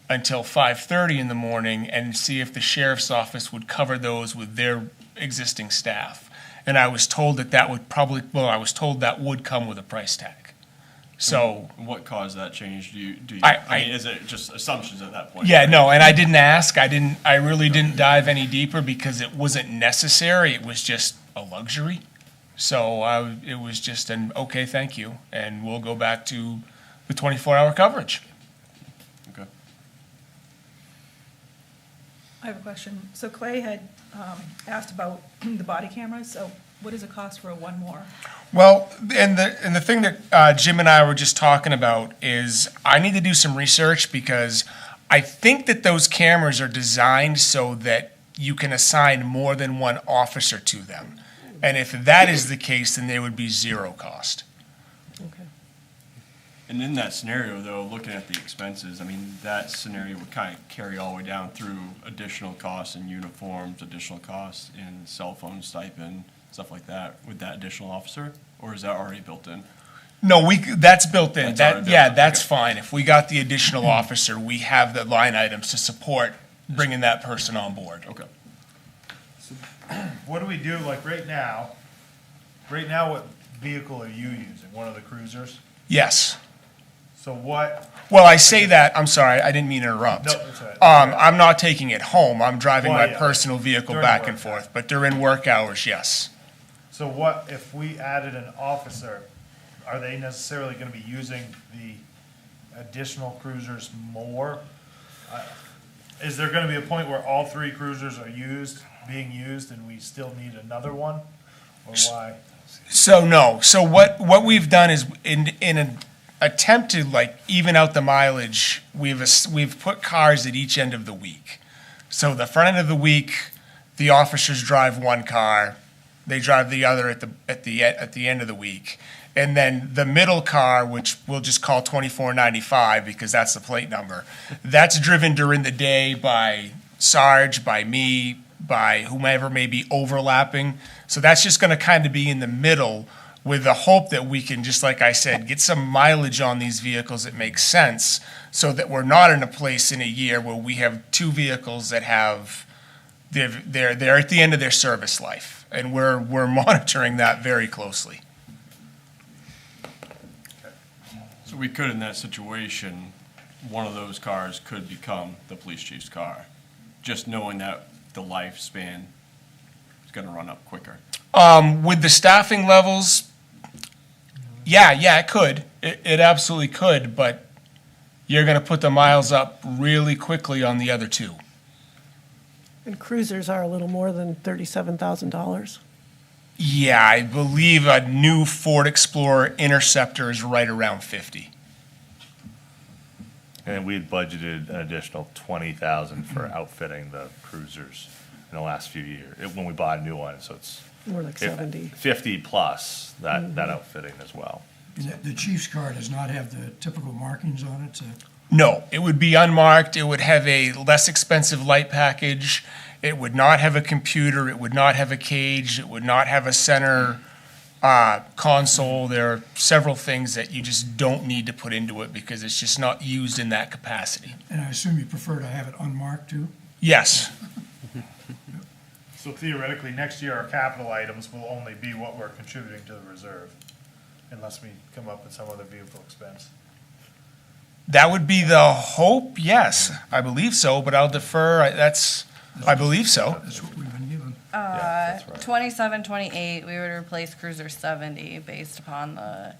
until 5:30 in the morning and see if the sheriff's office would cover those with their existing staff. And I was told that would come with a price tag. So, What caused that change? Do you I- is it just assumptions at that point? yeah, no, and I didn't ask. I really didn't dive any deeper because it wasn't necessary. It was just a luxury. So it was just okay, thank you, and we'll go back to the 24-hour coverage. Okay. I have a question. So Clay had asked about the body cameras, so what does it cost for one more? Well, and the thing that Jim and I were just talking about is I need to do some research because I think that those cameras are designed so that you can assign more than one officer to them. And if that is the case, then they would be zero cost. Okay. And in that scenario, though, looking at the expenses, I mean, that scenario would kind of carry all the way down through additional costs in uniforms, additional costs in cell phone stipend, stuff like that, with that additional officer? Or is that already built in? No, that's built in. That's That, already built yeah, in, that's okay. fine. If we got the additional officer, we have the line items to support bringing that person on board. Okay. What do we do, like, right now, what vehicle are you using? One of the cruisers? Yes. So what, Well, I say that, I'm sorry, I didn't mean to interrupt. no, that's all right. I'm not taking it home. I'm driving Well, my yeah. personal vehicle During back work and forth, but during work hours, yes. So what, if we added an officer, are they necessarily gonna be using the additional cruisers more? Is there gonna be a point where all three cruisers are being used, and we still need another one? Or why? So no, so what we've done is in an attempt to like even out the mileage, we've put cars at each end of the week. So the front end of the week, the officers drive one car, they drive the other at the end of the week. And then the middle car, which we'll just call 2495 because that's the plate number, that's driven during the day by Sarge, by me, by whomever may be overlapping. So that's just gonna kind of be in the middle with the hope that we can, just like I said, get some mileage on these vehicles that makes sense so that we're not in a place in a year where we have two vehicles that have, they're at the end of their service life. And we're monitoring that very closely. So we could, in that situation, one of those cars could become the police chief's car, just knowing that the lifespan is gonna run up quicker. With the staffing levels, yeah, it could. It absolutely could, but you're gonna put the miles up really quickly on the other two. And cruisers are a little more than $37,000. Yeah, I believe a new Ford Explorer Interceptor is right around 50. And we had budgeted an additional 20,000 for outfitting the cruisers in the last few years, when we bought a new one, so it's More like 70. 50 plus that outfitting as well. And the chief's car does not have the typical markings on it, No, it would be unmarked. It would have a less expensive light package. It would not have a computer. It would not have a cage. It would not have a center console. There are several things that you just don't need to put into it because it's just not used in that capacity. and I assume you prefer to have it unmarked too? Yes, So theoretically, next year, our capital items will only be what we're contributing to the reserve, unless we come up with some other vehicle expense. that would be the hope. Yes, I believe so, but I'll defer. I believe so. That's what we've been given. Yeah, that's right. 27, 28, we would replace cruiser 70 based upon the,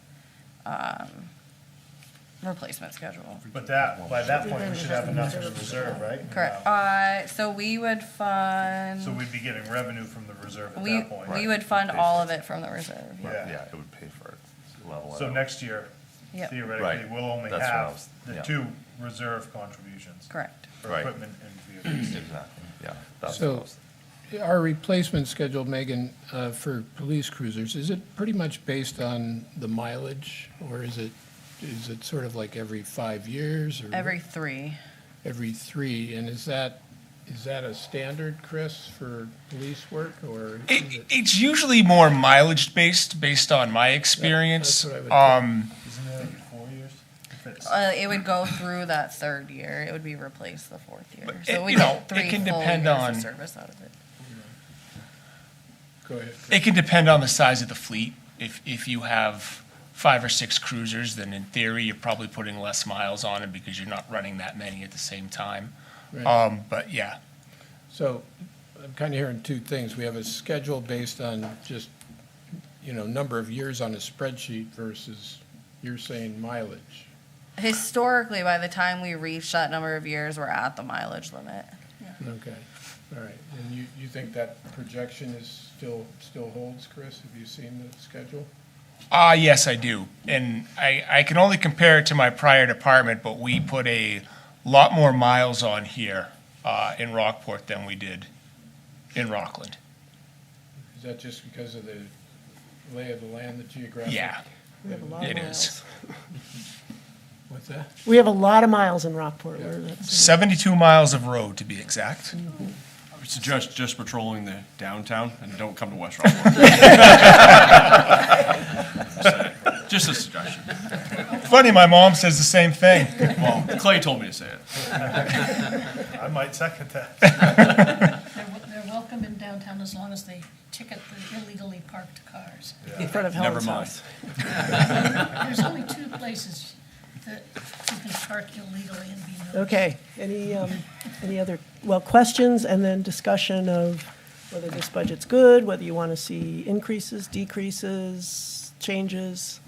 replacement schedule. But by that point, we should have enough in the reserve, right? Correct. So we would fund, So we'd be getting revenue from the reserve at we, that point. we would fund all of it from the reserve. Yeah. Yeah, it would pay for it, level it So out. next year, Yep, theoretically, Right. we'll only That's what I have was- the yeah. two reserve contributions correct. for Right. equipment and vehicles. Exactly, yeah. that's So- what I was- Our replacement schedule, Megan, for police cruisers, is it pretty much based on the mileage? Or is it sort of like every 5 years? Or Every 3. Every 3? And is that a standard, Chris, for police work, or is it? It's usually more mileage based on my experience. That's what I would think. Isn't it every 4 years? If it's- It would go through that 3rd year. It would be replaced the 4th year. But So it- we you know, get 3 it can full depend years on- of service out of it. Go ahead. It can depend on the size of the fleet. If you have 5 or 6 cruisers, then in theory, you're probably putting less miles on it because you're not running that many at the same time. Right. But yeah, So I'm kind of hearing two things. We have a schedule based on just, number of years on a spreadsheet versus you're saying mileage. Historically, by the time we reach that number of years, we're at the mileage limit. Okay, all right. And you think that projection is still holds, Chris? Have you seen the schedule? yes, I do. And I can only compare it to my prior department, but we put a lot more miles on here in Rockport than we did in Rockland. Is that just because of the lay of the land, the geographic? Yeah, We have a lot of it miles. is. What's that? We have a lot of miles in Rockport. Where that's, 72 miles of road, to be exact. I would suggest just patrolling the downtown and don't come to West Rockport. Just a suggestion. Funny, my mom says the same thing. Well, Clay told me to say it. I might second that. They're welcome in downtown as long as they ticket the illegally parked cars. in front of Never Helen's mind. house. There's only 2 places that you can park illegally and be noticed. Okay, any other, well, questions and then discussion of whether this budget's good, whether you want to see increases, decreases, changes?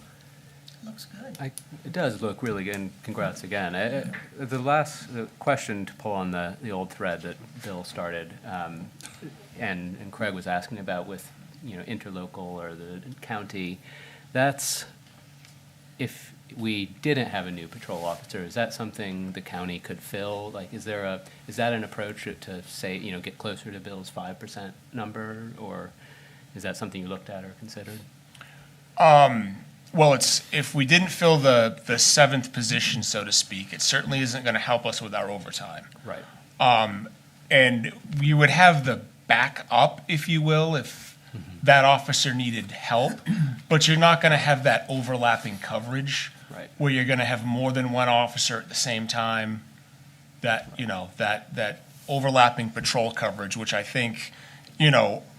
Looks good. It does look really good, and congrats again. The last question, to pull on the old thread that Bill started, and Craig was asking about with, interlocal or the county, that's, if we didn't have a new patrol officer, is that something the county could fill? Like, is that an approach to say, get closer to Bill's 5% number, or is that something you looked at or considered? Well, if we didn't fill the 7th position, so to speak, it certainly isn't going to help us with our overtime. Right. And we would have the backup, if you will, if that officer needed help, but you're not going to have that overlapping coverage. Right. Where you're going to have more than one officer at the same time, that overlapping patrol coverage, which I think,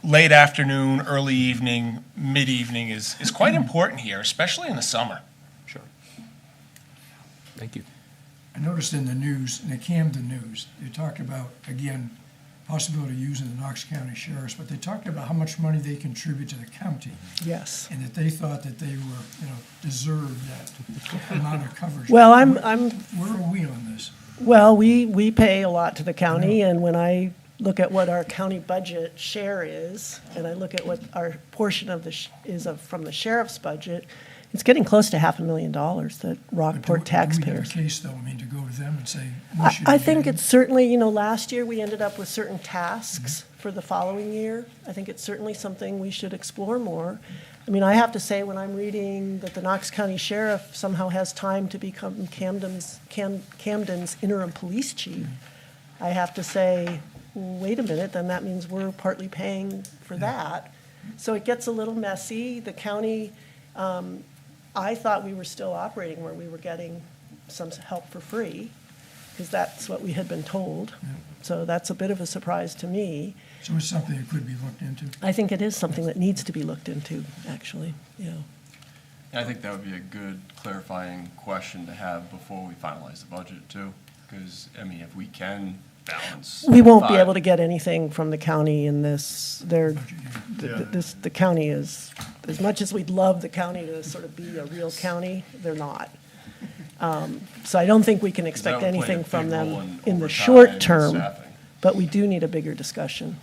late afternoon, early evening, mid-evening is quite important here, especially in the summer. Sure. Thank you. I noticed in the news, in the Camden News, they talked about, again, possibility of using the Knox County Sheriffs, but they talked about how much money they contribute to the county, Yes. and that they thought that they were, deserved that amount of coverage. Well, I'm Where are we on this? Well, we pay a lot to the county, and when I look at what our county budget share is, and I look at what our portion of from the sheriff's budget, it's getting close to $500,000 that Rockport But do we taxpayers. have a case, though, to go to them and say, we I should I be think getting- it's certainly, last year we ended up with certain tasks for the following year. I think it's certainly something we should explore more. I mean, I have to say, when I'm reading that the Knox County Sheriff somehow has time to become Camden's interim police chief, I have to say, wait a minute, then that means we're partly paying for that. So it gets a little messy. The county, I thought we were still operating where we were getting some help for free, because that's what we had been told. So that's a bit of a surprise to me. So it's something that could be looked into. I think it is something that needs to be looked into, actually, I think that would be a good clarifying question to have before we finalize the budget too. Because, if we can balance. We won't be 5 able to get anything from the county in this. The county is, as much as we'd love the county to sort of be a real county, they're not. So I don't think we can expect That would play a anything from big role them in in the overtime short and term, staffing. but we do need a bigger discussion.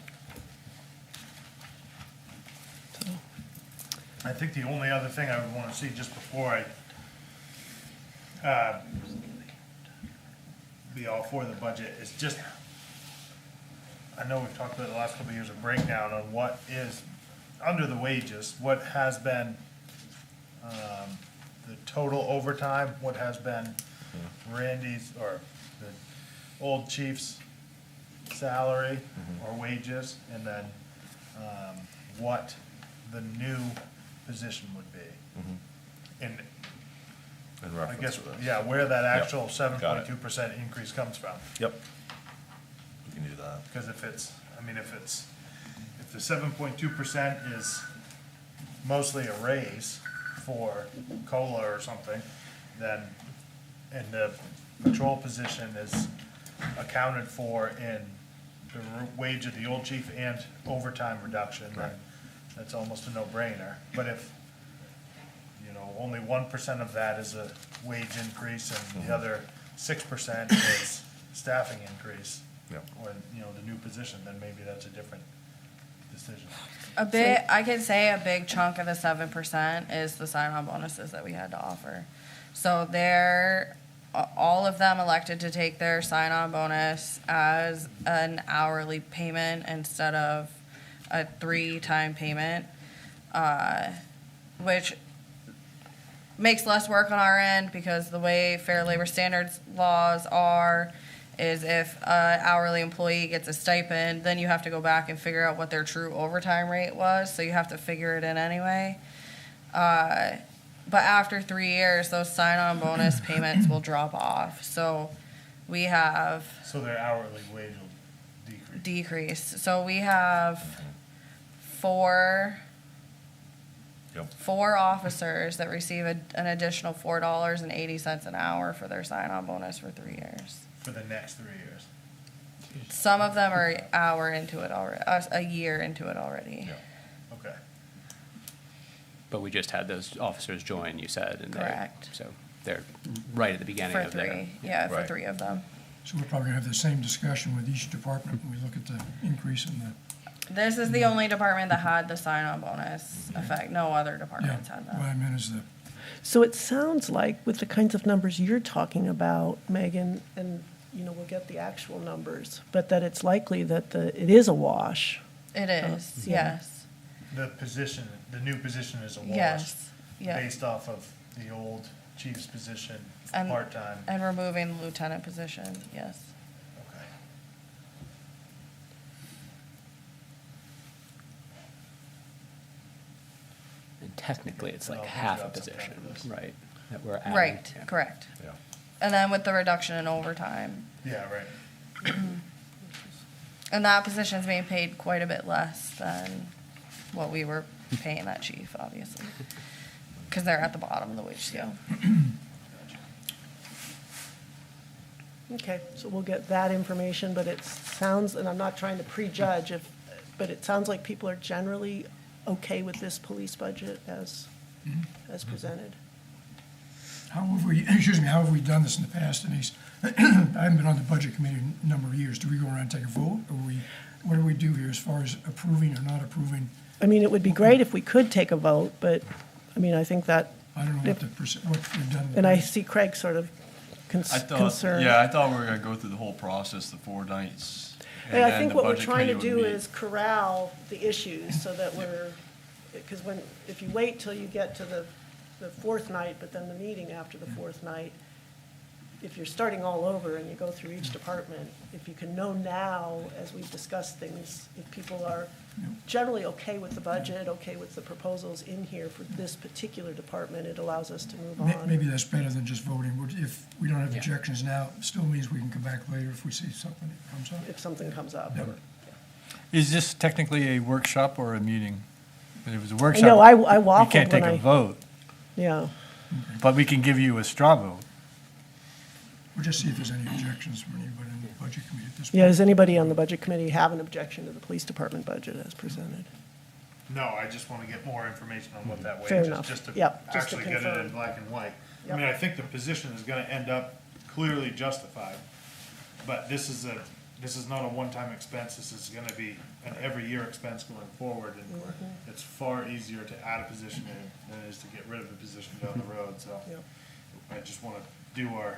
I think the only other thing I would want to see just before I be all for the budget is just, I know we've talked about the last couple of years, a breakdown on what is under the wages, what has been the total overtime, what has been Randy's or the old chief's salary or wages, and then what the new position would be. And In I reference guess, to this. yeah, where that Yep. actual 7.2% increase comes from. Yep. We can do that. Because if the 7.2% is mostly a raise for COLA or something, then, and the patrol position is accounted for in the wage of the old chief and overtime reduction, then that's almost a no-brainer. But if, only 1% of that is a wage increase and the other 6% is staffing increase, Yep. or, the new position, then maybe that's a different decision. I could say a big chunk of the 7% is the sign-on bonuses that we had to offer. So all of them elected to take their sign-on bonus as an hourly payment instead of a 3-time payment, which makes less work on our end because the way Fair Labor Standards laws are is if an hourly employee gets a stipend, then you have to go back and figure out what their true overtime rate was, so you have to figure it in anyway. But after 3 years, those sign-on bonus payments will drop off. So we have So their hourly wage will decrease. decrease. So we have four officers that receive an additional $4.80 an hour for their sign-on bonus for 3 years. For the next 3 years. Some of them are a year into it already. Yeah. Okay. But we just had those officers join, you said, and Correct. so they're right at the beginning For of their. three, yeah, for Right. 3 of them. So we're probably gonna have the same discussion with each department when we look at the increase in the, This is the only department that had the sign-on bonus effect. No other yeah, departments had what that. I meant is the, So it sounds like with the kinds of numbers you're talking about, Megan, and, you know, we'll get the actual numbers, but that it's likely that it is a wash. It is, yeah. yes, The position, the new position is a wash. yes, yeah. Based off of the old chief's position, And- part-time. And removing the lieutenant position, yes. Okay. And technically, it's like Well, we've half a got some position, time for this. right? That we're adding. Right, Yeah. correct. Yeah. And then with the reduction in overtime, Yeah, right. and that position is being paid quite a bit less than what we were paying that chief, obviously. Because they're at the bottom of the wage scale. Okay, so we'll get that information, but it sounds, and I'm not trying to prejudge but it sounds like people are generally okay with this police budget as presented. how have we, excuse me, how have we done this in the past, Denise? I haven't been on the budget committee in a number of years. Do we go around and take a vote, or what do we do here as far as approving or not approving? I mean, it would be great if we could take a vote, but, I mean, I think that, I don't know what what we've done. and I see Craig sort of I thought, concerned. yeah, I thought we were gonna go through the whole process, the 4 nights. and Yeah, I then think the what we're budget trying to committee would do meet. is corral the issues so that because if you wait till you get to the fourth night, but then the meeting after the fourth night, if you're starting all over and you go through each department, if you can know now, as we've discussed things, if people are generally okay with the budget, okay with the proposals in here for this particular department, it allows us to move on. Maybe that's better than just voting. If we don't have Yeah. objections now, it still means we can come back later if we see something that comes up. If something comes up. Yeah. Is this technically a workshop or a meeting? If it was a I workshop. know, I You waffled can't when take a vote, Yeah. but we can give you a straw vote. We'll just see if there's any objections from anybody in the budget committee at this point. Yeah, does anybody on the budget committee have an objection to the police department budget as presented? No, I just want to get more information on what that wage Fair is, enough. just to Yep, just to actually get it in confirm. black and white. I Yep. mean, I think the position is gonna end up clearly justified, but this is not a one-time expense, this is gonna be an every year expense going forward, and Mm-hmm. it's far easier to add a position in than it is to get rid of a position down the road, so. Yep. I just wanna do our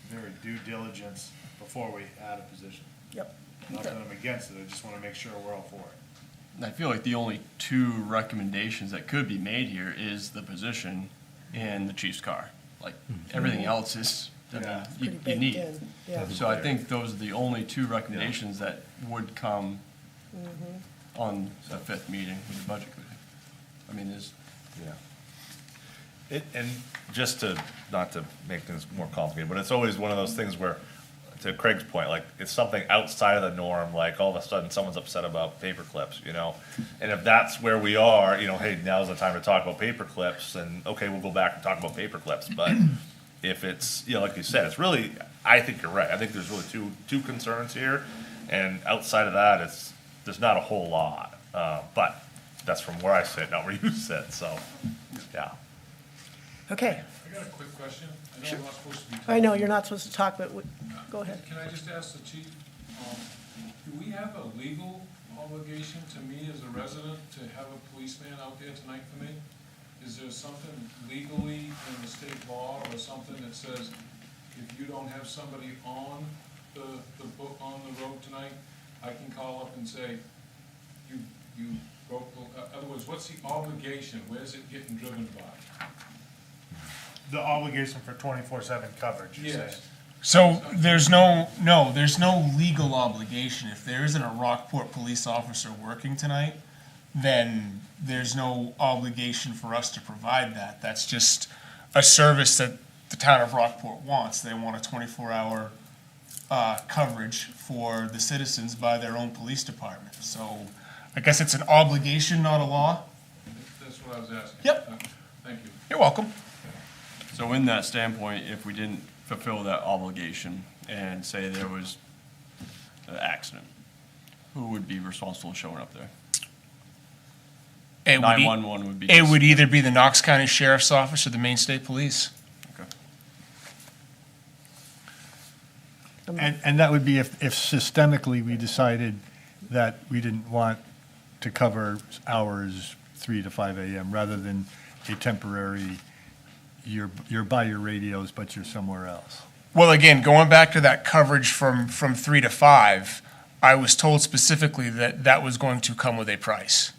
very due diligence before we add a position. Yep. Not that I'm against it, I just wanna make sure we're all for it. And I feel like the only 2 recommendations that could be made here is the position and the chief's car. Like, everything else is, I mean, Yeah. you Pretty you baked need. in, yeah. So I think those are the only 2 recommendations that would come on the 5th meeting with the budget committee. I mean, there's, Yeah. And just not to make things more complicated, but it's always one of those things where, to Craig's point, like, it's something outside of the norm, like, all of a sudden, someone's upset about paper clips, you know? And if that's where we are, you know, hey, now's the time to talk about paper clips, and, okay, we'll go back and talk about paper clips, but if it's, you know, like you said, it's really, I think you're right, I think there's really two concerns here, and outside of that, there's not a whole lot, but that's from where I sit, not where you sit, so, yeah. Okay, I got a quick question. I know I'm not supposed to be I know, talking. you're not supposed to talk, but go ahead. Can I just ask the chief, do we have a legal obligation to me as a resident to have a policeman out there tonight for me? Is there something legally in the state law or something that says if you don't have somebody on the book, on the road tonight, I can call up and say, you broke, the other words, what's the obligation? Where's it getting driven by? the obligation for 24/7 coverage, you're saying? So there's no legal obligation. If there isn't a Rockport police officer working tonight, then there's no obligation for us to provide that. That's just a service that the town of Rockport wants. They want a 24-hour coverage for the citizens by their own police department. So I guess it's an obligation, not a law. That's what I was asking. Yep. Thank you. You're welcome. So in that standpoint, if we didn't fulfill that obligation and say there was an accident, who would be responsible for showing up there? It would, 911 would be. it would either be the Knox County Sheriff's Office or the Maine State Police. Okay. And that would be if systemically we decided that we didn't want to cover hours 3 to 5 a.m. rather than a temporary, you're by your radios, but you're somewhere else. Well, again, going back to that coverage from 3 to 5, I was told specifically that that was going to come with a price.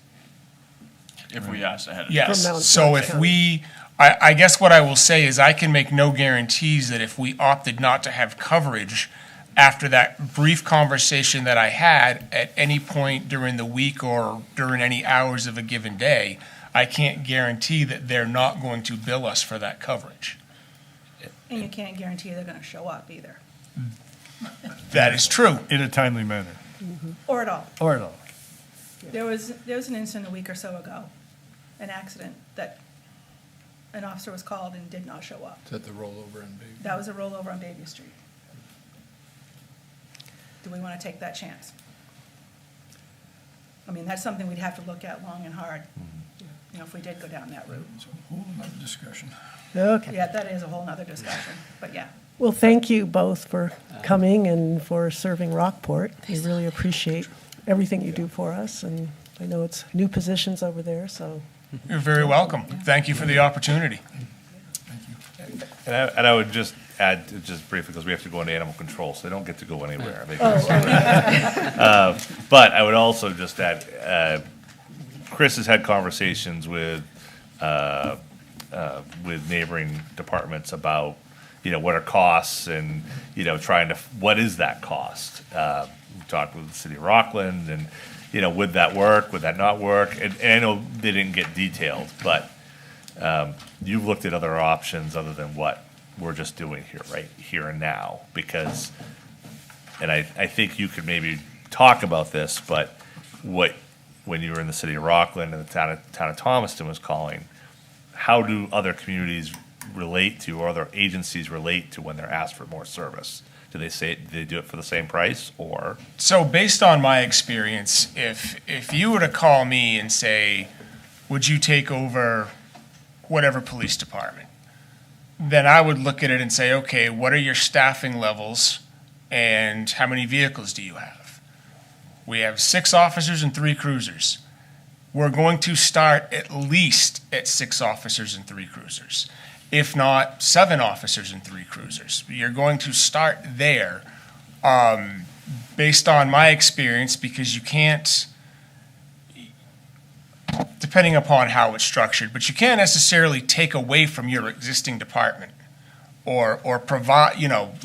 If we asked ahead of time. Yes, From Mount so Knox if County. I guess what I will say is I can make no guarantees that if we opted not to have coverage after that brief conversation that I had at any point during the week or during any hours of a given day, I can't guarantee that they're not going to bill us for that coverage. And you can't guarantee they're gonna show up either, That is true. In a timely manner, or at all. or at all. There was an incident a week or so ago, an accident that an officer was called and did not show up. Is that the rollover in Baby? That was a rollover on Bayview Street. Do we want to take that chance? I mean, that's something we'd have to look at long and hard, you know, if we did go down that route. It's a whole nother discussion. Okay. Yeah, that is a whole nother discussion, but yeah. Well, thank you both for coming and for serving Rockport. We really appreciate everything you do for us, and I know it's new positions over there, so. You're very welcome. Thank you for the opportunity. And I would just add, just briefly, because we have to go into animal control, so they don't get to go anywhere. They Oh, can but I would also just add, Chris has had conversations with neighboring departments about, what are costs and, trying to, what is that cost? We talked with the city of Rockland and, would that work, would that not work? And I know they didn't get detailed, but you've looked at other options other than what we're just doing here, right here and now, because, and I think you could maybe talk about this, but when you were in the city of Rockland and the town of Thomaston was calling, how do other communities relate to, or other agencies relate to when they're asked for more service? Do they do it for the same price, or? So based on my experience, if you were to call me and say, would you take over whatever police department? Then I would look at it and say, okay, what are your staffing levels and how many vehicles do you have? We have 6 officers and 3 cruisers. We're going to start at least at 6 officers and 3 cruisers, if not 7 officers and 3 cruisers. You're going to start there, based on my experience, because you can't, depending upon how it's structured, but you can't necessarily take away from your existing department or provide,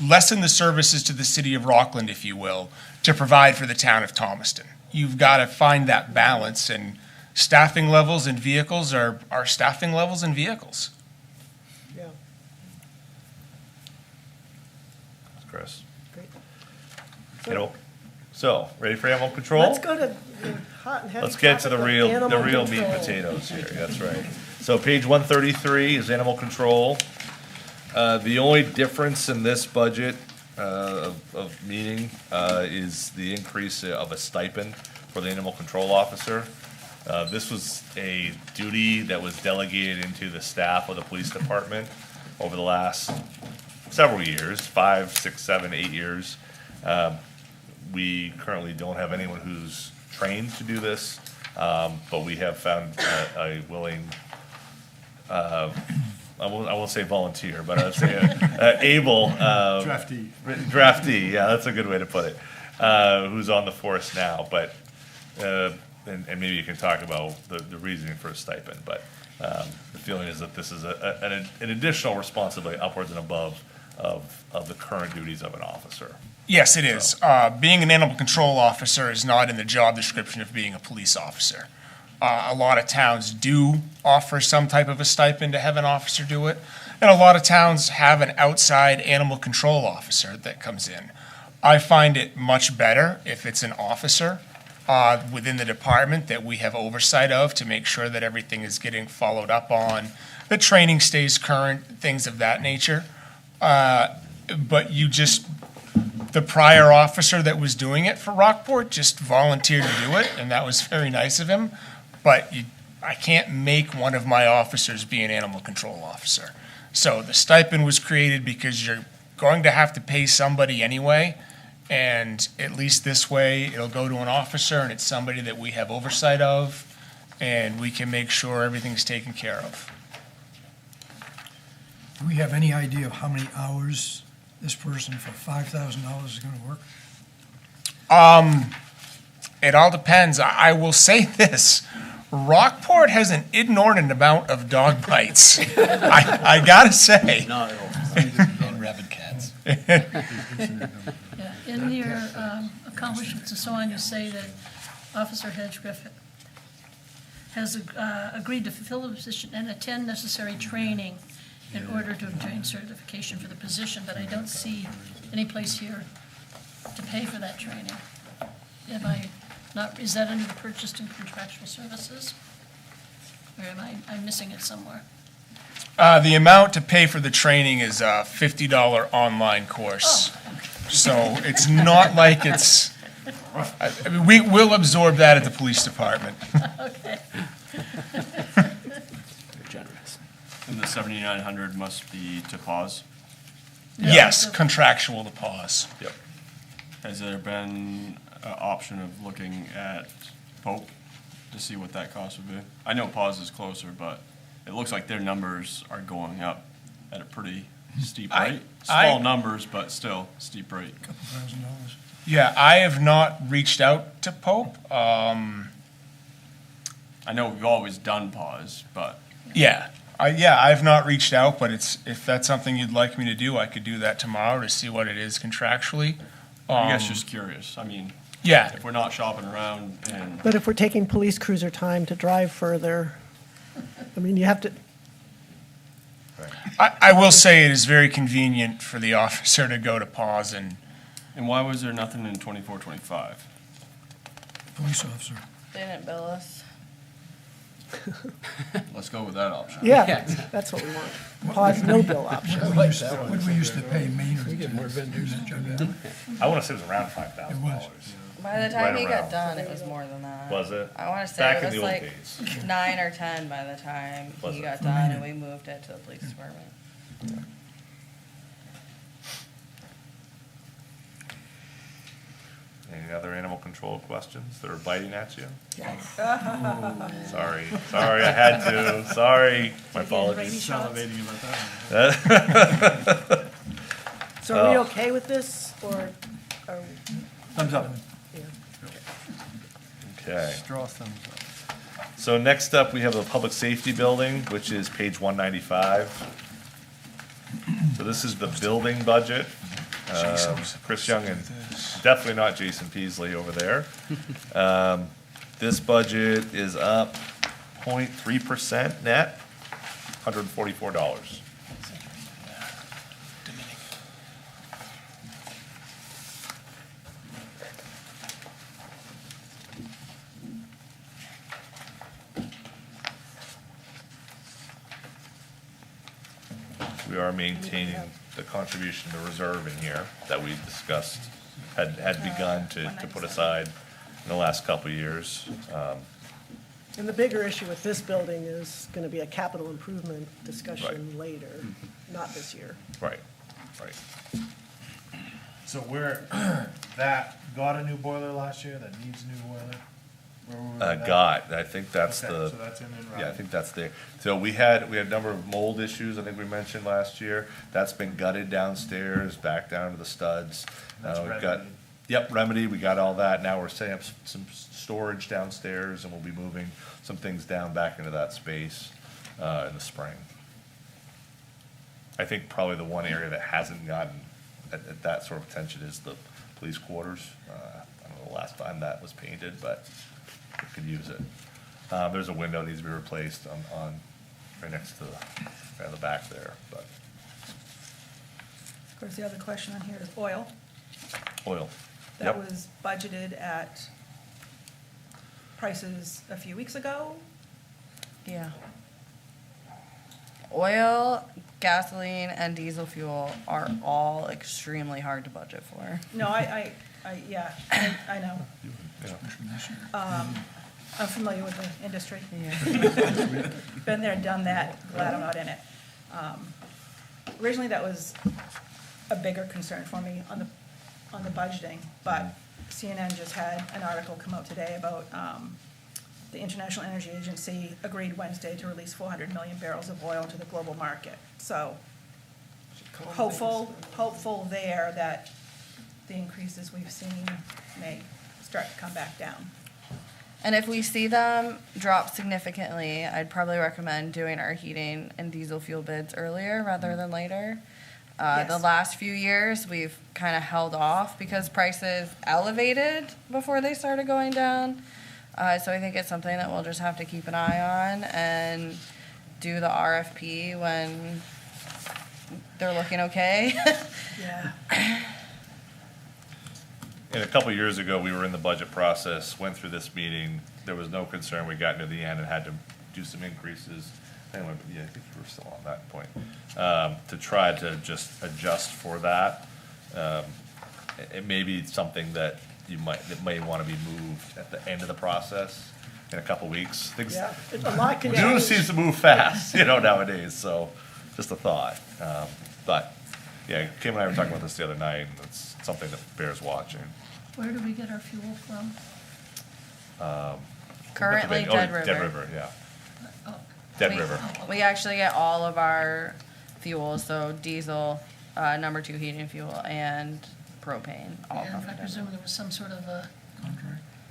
lessen the services to the city of Rockland, if you will, to provide for the town of Thomaston. You've got to find that balance, and staffing levels and vehicles are staffing levels and vehicles. Yeah, Chris? great. So, ready for animal control? Let's go to the hot and heavy Let's get to the topic of real animal meat and control. potatoes here, that's right. So page 133 is animal control. The only difference in this budget of meeting is the increase of a stipend for the animal control officer. This was a duty that was delegated into the staff of the police department over the last several years, 5, 6, 7, 8 years. We currently don't have anyone who's trained to do this, but we have found a willing, I won't say volunteer, but I'll say able. Draftee, yeah, that's a good way to put it, who's on the force now, but, and maybe you can talk about the reasoning for a stipend, but The feeling is that this is an additional responsibility upwards and above of the current duties of an officer. Yes, it is. Being an animal control officer is not in the job description of being a police officer. A lot of towns do offer some type of a stipend to have an officer do it, and a lot of towns have an outside animal control officer that comes in. I find it much better if it's an officer within the department that we have oversight of to make sure that everything is getting followed up on, the training stays current, things of that nature. But the prior officer that was doing it for Rockport just volunteered to do it, and that was very nice of him. But I can't make one of my officers be an animal control officer. So the stipend was created because you're going to have to pay somebody anyway, and at least this way, it'll go to an officer, and it's somebody that we have oversight of, and we can make sure everything's taken care of. Do we have any idea of how many hours this person for $5,000 is going to work? It all depends. I will say this. Rockport has an inordinate amount of dog bites. I gotta say. And rabid cats. Yeah, in your accomplishments and so on, you say that Officer Hedgegriff has agreed to fulfill the position and attend necessary training in order to obtain certification for the position, but I don't see any place here to pay for that training. Am I not, is that under the purchased and contractual services? Or I'm missing it somewhere? The amount to pay for the training is a $50 online course. So it's not like it's, I mean, we'll absorb that at the police department. Okay. Very generous. And the 7,900 must be to pause. Yes, contractual to pause. Yep. Has there been an option of looking at Pope to see what that cost would be? I know pause is closer, but it looks like their numbers are going up at a pretty steep rate. Small numbers, but still steep rate. $2,000. Yeah, I have not reached out to Pope. I know we've always done pause, but Yeah, I've not reached out, but if that's something you'd like me to do, I could do that tomorrow to see what it is contractually. I guess just curious. I mean, Yeah, if we're not shopping around and But if we're taking police cruiser time to drive further, I mean, you have to, I will say it is very convenient for the officer to go to pause and, why was there nothing in 24, 25? Police officer. They didn't bill us. Let's go with that option. yeah, that's what we want. Pause, no bill option. What we used to pay Maynard. We get more vendors. I want to say it was around $5,000. By the time he Right got done, it was more than that. Was it? I want to say Back it in was the old like days. 9 or 10 by the time Was he it? got done, and we moved it to the police department. Any other animal control questions that are biting at you? Sorry, I had to, sorry, my apologies. Salivating about that. So are we okay with this, or are we? Thumbs up. Okay, Straw thumbs up. so next up, we have the public safety building, which is page 195. So this is the building budget. Chris Young and definitely not Jason Peasley over there. This budget is up 0.3% net, $144. We are maintaining the contribution to reserve in here that we discussed, had begun to put aside in the last couple of years. And the bigger issue with this building is going to be a capital improvement discussion later, not this year. Right, right. So where, that got a new boiler last year, that needs a new boiler? Where were we with that? Got, I think that's Okay, the. so that's in and Yeah, I right. think that's the, so we had a number of mold issues, I think we mentioned last year. That's been gutted downstairs, back down to the studs. That's We've got, remedied. yep, remedy, we got all that. Now we're setting up some storage downstairs, and we'll be moving some things down back into that space. in the spring. I think probably the one area that hasn't gotten at that sort of attention is the police quarters. I don't know the last time that was painted, but we could use it. There's a window that needs to be replaced on right next to the back there, but Of course, the other question on here is oil. oil. That Yep. was budgeted at prices a few weeks ago. Yeah. Oil, gasoline, and diesel fuel are all extremely hard to budget for. No, yeah, I know. I'm familiar with the industry. Been there, done that, glad I'm not in it. Originally, that was a bigger concern for me on the budgeting, but CNN just had an article come out today about the International Energy Agency agreed Wednesday to release 400 million barrels of oil into the global market. So hopeful there that the increases we've seen may start to come back down. And if we see them drop significantly, I'd probably recommend doing our heating and diesel fuel bids earlier rather than later. The Yes. last few years, we've kind of held off because prices elevated before they started going down. So I think it's something that we'll just have to keep an eye on and do the RFP when they're looking okay. Yeah. And a couple of years ago, we were in the budget process, went through this meeting. There was no concern. We got near the end and had to do some increases. Anyway, yeah, I think we were still on that point. To try to just adjust for that. It may be something that may want to be moved at the end of the process in a couple of weeks. Things, Yeah, a lot can June change. seems to move fast, nowadays, so just a thought. But, yeah, Kim and I were talking about this the other night, and it's something that bears watching. Where do we get our fuel from? Currently, Oh, Dead River. Dead River, yeah. Oh, Dead We- River. We actually get all of our fuels, so diesel, number 2 heating fuel, and propane, all come And from I Dead presume River. there was some sort of a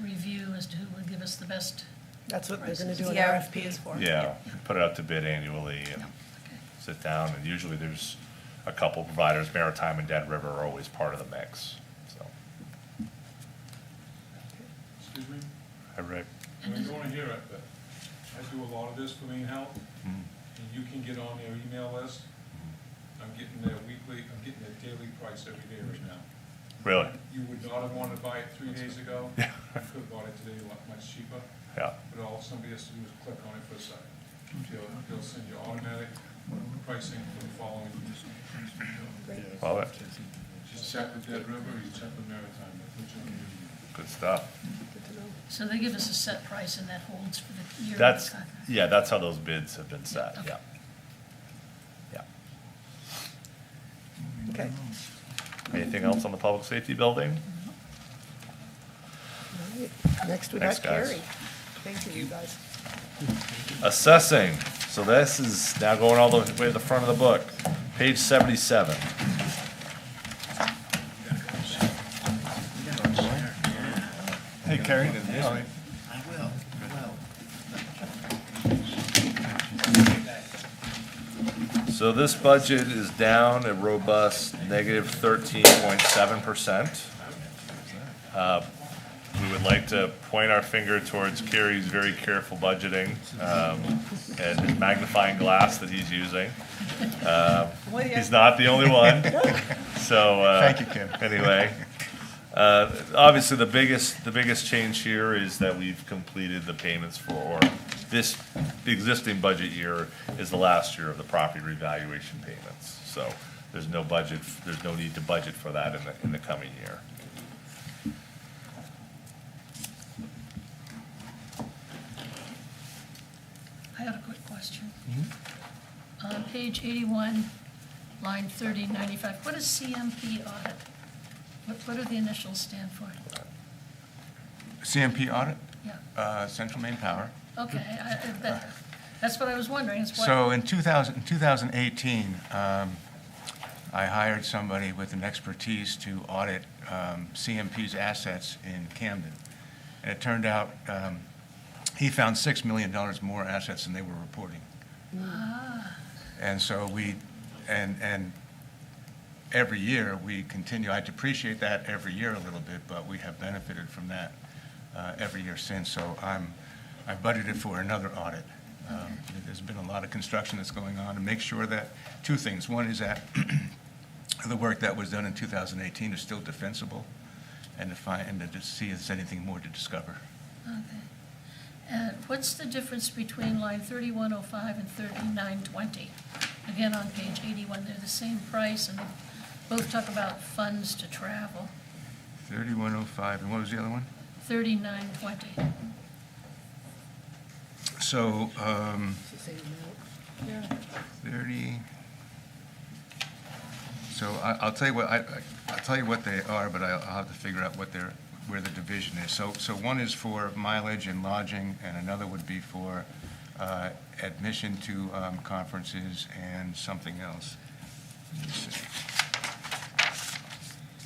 review as to who would give us the best. That's what they're gonna do an Yeah. RFP is for. Yeah, put it out to bid annually and sit down, and usually there's a couple providers, Maritime and Dead River are always part of the mix, so. Excuse me? Hi, Rick. You don't want to hear it, but I do a lot of this for Maine Health, and you can get on their email list. I'm getting their daily price every day right now. Really? You would not have wanted to buy it 3 days ago. You could have bought it today a lot much cheaper, Yeah, but all somebody has to do is click on it for a second. They'll send you automatic pricing for the following week. love it. Just check with Dead River, you check with Maritime, they put you on the Good stuff. So they give us a set price and that holds for the year. of the That's, contract. yeah, that's how those bids have been set, Okay. yeah. Yeah. Okay. Anything else on the public safety building? Next, we Thanks, got guys. Carrie. Thank you, you guys. Assessing, so this is now going all the way to the front of the book, page 77. Hey, Carrie. All right. So this budget is down a robust negative 13.7%. We would like to point our finger towards Kerry's very careful budgeting and his magnifying glass that he's using. He's not the only one. So, Thank you, Kim. Anyway, obviously, the biggest change here is that we've completed the payments for this, the existing budget year is the last year of the property revaluation payments. So there's no need to budget for that in the coming year. I had a quick question. On page 81, line 3095, what is CMP audit? What do the initials stand for? CMP audit, Yeah, Central Maine Power. okay, that's what I was wondering, is what. So in 2018, I hired somebody with an expertise to audit CMP's assets in Camden. And it turned out he found $6 million more assets than they were reporting. And so and every year we continue, I depreciate that every year a little bit, but we have benefited from that every year since. So I budgeted for another audit. There's been a lot of construction that's going on to make sure that, two things. One is that the work that was done in 2018 is still defensible, and to see if there's anything more to discover. Okay. And what's the difference between line 3105 and 3920? Again, on page 81, they're the same price, and they both talk about funds to travel. 3105, and what was the other one? 3920. So, It's the same amount. Yeah. 30, so I'll tell you what, I'll tell you what they are, but I'll have to figure out where the division is. So one is for mileage and lodging, and another would be for admission to conferences and something else. Let me see.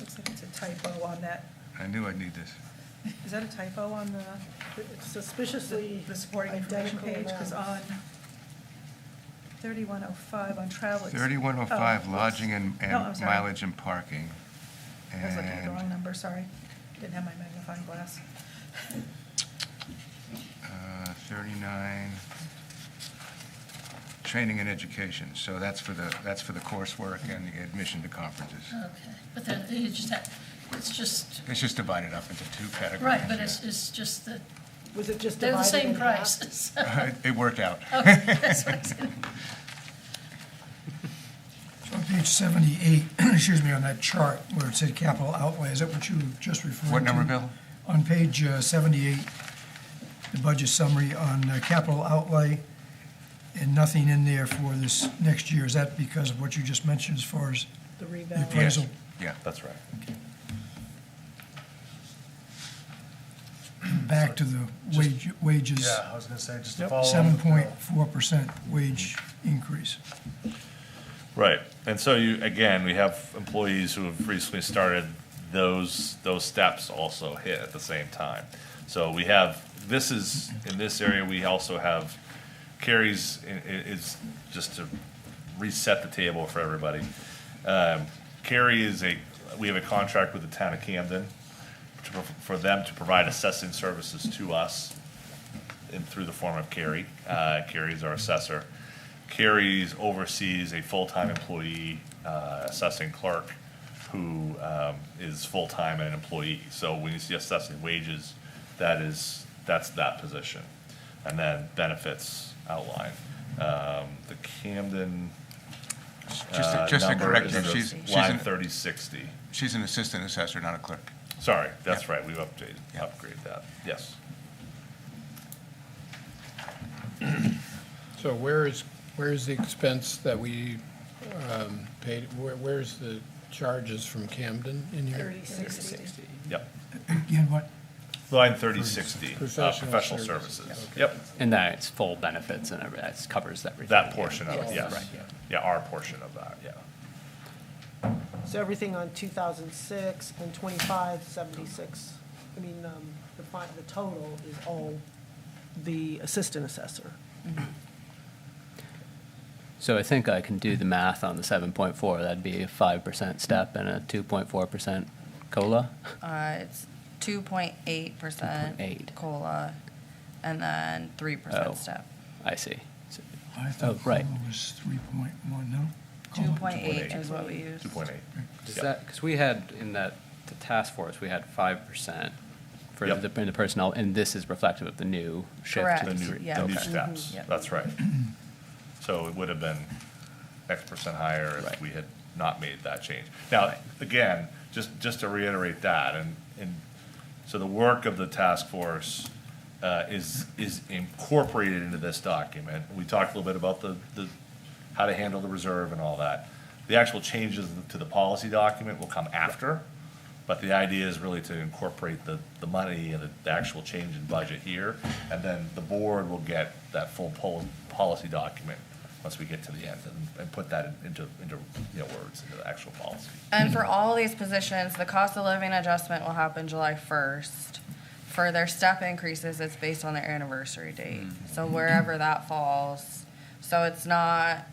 Looks like it's a typo on that. I knew I'd need this. Is that a typo on It's suspiciously the supporting information identical page? Because amount. on 3105 on travel. 3105, lodging and No, I'm sorry. mileage and parking. I was looking at the And wrong number, sorry. Didn't have my magnifying glass. 39, training and education. So that's for the coursework and the admission to conferences. Okay, but then you just have, it's just, It's just divided up into two categories. right, but yeah. it's just that Was it just they're the divided same in half? price. It worked out. Okay, that's what I said. So on page 78, excuse me, on that chart where it said capital outlay, is that what you were just referring to? What number, Bill? On page 78, the budget summary on capital outlay, and nothing in there for this next year. Is that because of what you just mentioned as far as The the revale. appraisal? Yeah. That's right. Back to the wages, Yeah, I was gonna say, just to follow up. 7.4% wage increase. Right, and so again, we have employees who have recently started, those steps also hit at the same time. So we have, in this area, we also have, Carrie's is, just to reset the table for everybody. Carrie we have a contract with the town of Camden for them to provide assessing services to us through the form of Carrie. Carrie is our assessor. Carrie oversees a full-time employee, assessing clerk, who is full-time and an employee. So when you see assessing wages, that's that position. And then benefits outline. The Camden Just to number correct is you, under she's line an- 3060. She's an assistant assessor, not a clerk. Sorry, that's Yeah. right, we've Yeah. upgraded that, yes. So where is the expense that we paid, where's the charges from Camden in here? 3060. Yep, Again, what? line 3060, Professional professional services. services. Okay. Yep, And that it's full benefits and everything, that covers everything. that portion of it, Yes. yes. Right, yeah. Yeah, our portion of that, yeah. So everything on 2006 and 25, 76, I mean, the total is all the assistant assessor. So I think I can do the math on the 7.4, that'd be a 5% step and a 2.4% COLA? It's 2.8% 2.8. COLA, and then 3% Oh. step. I see. So- I thought right. COLA was 3.1, no? 2.8 is what we use. 2.8. Does that, because we had in the task force, we had 5% for Yep. in the personnel, and this is reflective of the new shift. Correct. to The new, Yeah. the new Okay. steps, Yep. that's right. So it would have been X% higher if Right. we had not made that change. Now, again, just to reiterate that, and so the work of the task force is incorporated into this document. We talked a little bit about the how to handle the reserve and all that. The actual changes to the policy document will come after, but the idea is really to incorporate the money and the actual change in budget here, and then the board will get that full policy document once we get to the end, and put that into words, into the actual policy. And for all these positions, the cost of living adjustment will happen July 1st. For their step increases, it's based on their anniversary date. So wherever that falls. So it's not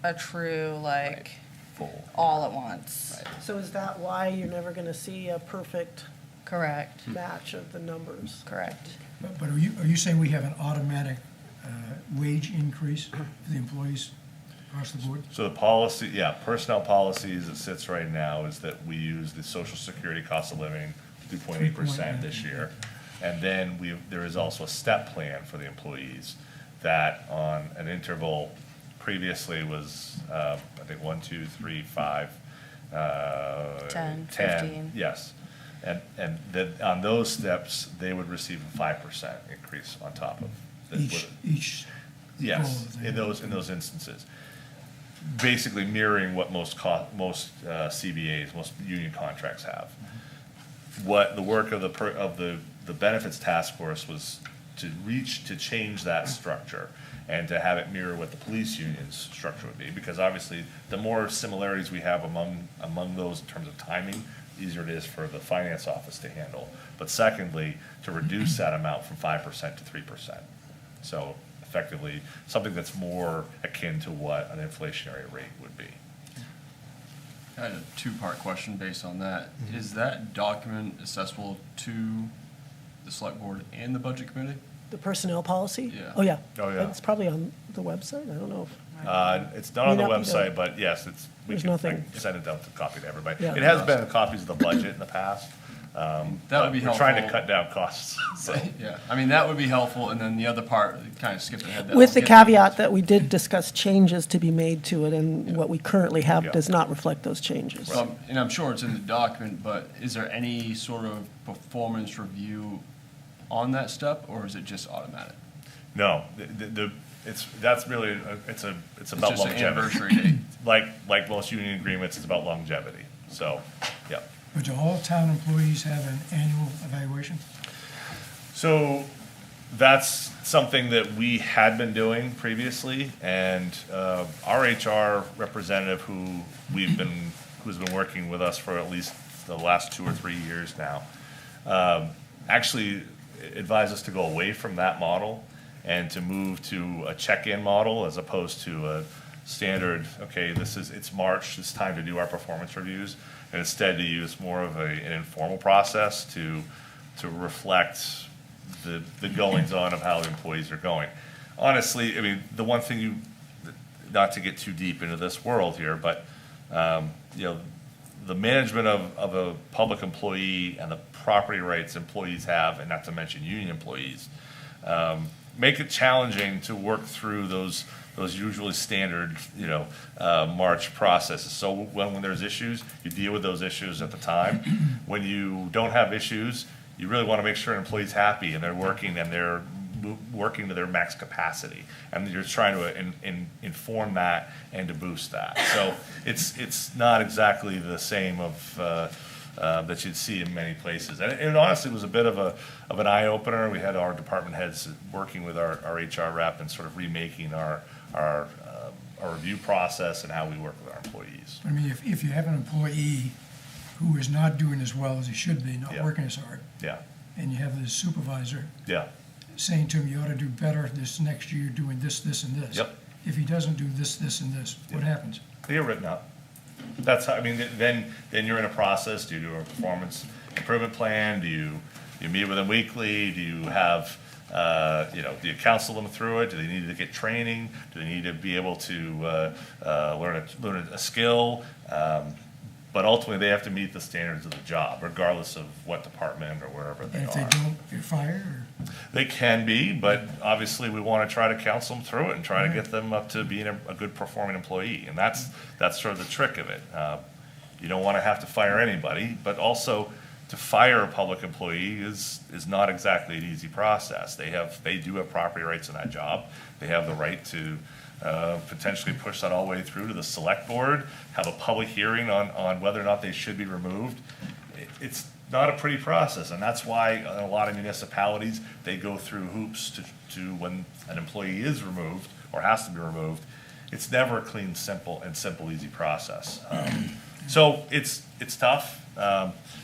a true, like, Full. all at once. So is that why you're never going to see a perfect Correct, match of the numbers? correct. But are you saying we have an automatic wage increase for the employees across the board? So the policy, yeah, personnel policy as it sits right now is that we use the social security cost of living, 2.8% this year. And then there is also a step plan for the employees that on an interval previously was, I think, 1, 2, 3, 5. 10, 15. Yes. And that on those steps, they would receive a 5% increase on top of. Each Yes, goal in those instances. Basically mirroring what most CBAs, most union contracts have. What the work of the benefits task force was to change that structure and to have it mirror what the police union's structure would be, because obviously, the more similarities we have among those in terms of timing, the easier it is for the finance office to handle. But secondly, to reduce that amount from 5% to 3%. So effectively, something that's more akin to what an inflationary rate would be. I had a two-part question based on that. Is that document accessible to the select board and the budget committee? The personnel policy? Yeah. Oh, yeah. Oh, yeah. It's probably on the website, I don't know. It's not on the May not be website, there. but yes, There's I nothing. can send it out to copy to everybody. Yeah. It has been copies of the budget in the past. That would but be we're trying to helpful. cut down costs, so. Yeah, I mean, that would be helpful, and then the other part, kind of skipped ahead. that With I'll the get- caveat that we did discuss changes to be made to it, and what we currently Yeah. have does not reflect those changes. And I'm sure it's in the document, but is there any sort of performance review on that step, or is it just automatic? No, that's really, it's about just an longevity. anniversary date. Like most union agreements, it's about longevity, so, yeah. But do all town employees have an annual evaluation? So that's something that we had been doing previously, and our HR representative who's been working with us for at least the last 2 or 3 years now, actually advised us to go away from that model and to move to a check-in model as opposed to a standard, okay, it's March, it's time to do our performance reviews, and instead to use more of an informal process to reflect the goings-on of how the employees are going. Honestly, I mean, the one thing not to get too deep into this world here, but, the management of a public employee and the property rights employees have, and not to mention union employees, make it challenging to work through those usually standard, March processes. So when there's issues, you deal with those issues at the time. When you don't have issues, you really want to make sure an employee's happy and they're working to their max capacity. And you're trying to inform that and to boost that. So it's not exactly the same that you'd see in many places. And it honestly was a bit of an eye-opener. We had our department heads working with our HR rep and sort of remaking our review process and how we work with our employees. I mean, if you have an employee who is not doing as well as he should be, not Yeah. working as hard, Yeah, and you have the supervisor yeah, saying to him, you ought to do better this next year, doing this, this, and this. Yep. If he doesn't do this, this, and this, what happens? they get written up. That's how, I mean, then you're in a process. Do you do a performance improvement plan? Do you meet with them weekly? Do you have, do you counsel them through it? Do they need to get training? Do they need to be able to learn a skill? But ultimately, they have to meet the standards of the job, regardless of what department or wherever they And if they are. don't, they're fired, or? They can be, but obviously, we want to try to counsel them through it and try to get them up to being a good performing employee. And that's sort of the trick of it. You don't want to have to fire anybody, but also to fire a public employee is not exactly an easy process. They do have property rights in that job. They have the right to potentially push that all the way through to the select board, have a public hearing on whether or not they should be removed. It's not a pretty process, and that's why in a lot of municipalities, they go through hoops to when an employee is removed or has to be removed. It's never a clean, simple, easy process. So it's tough.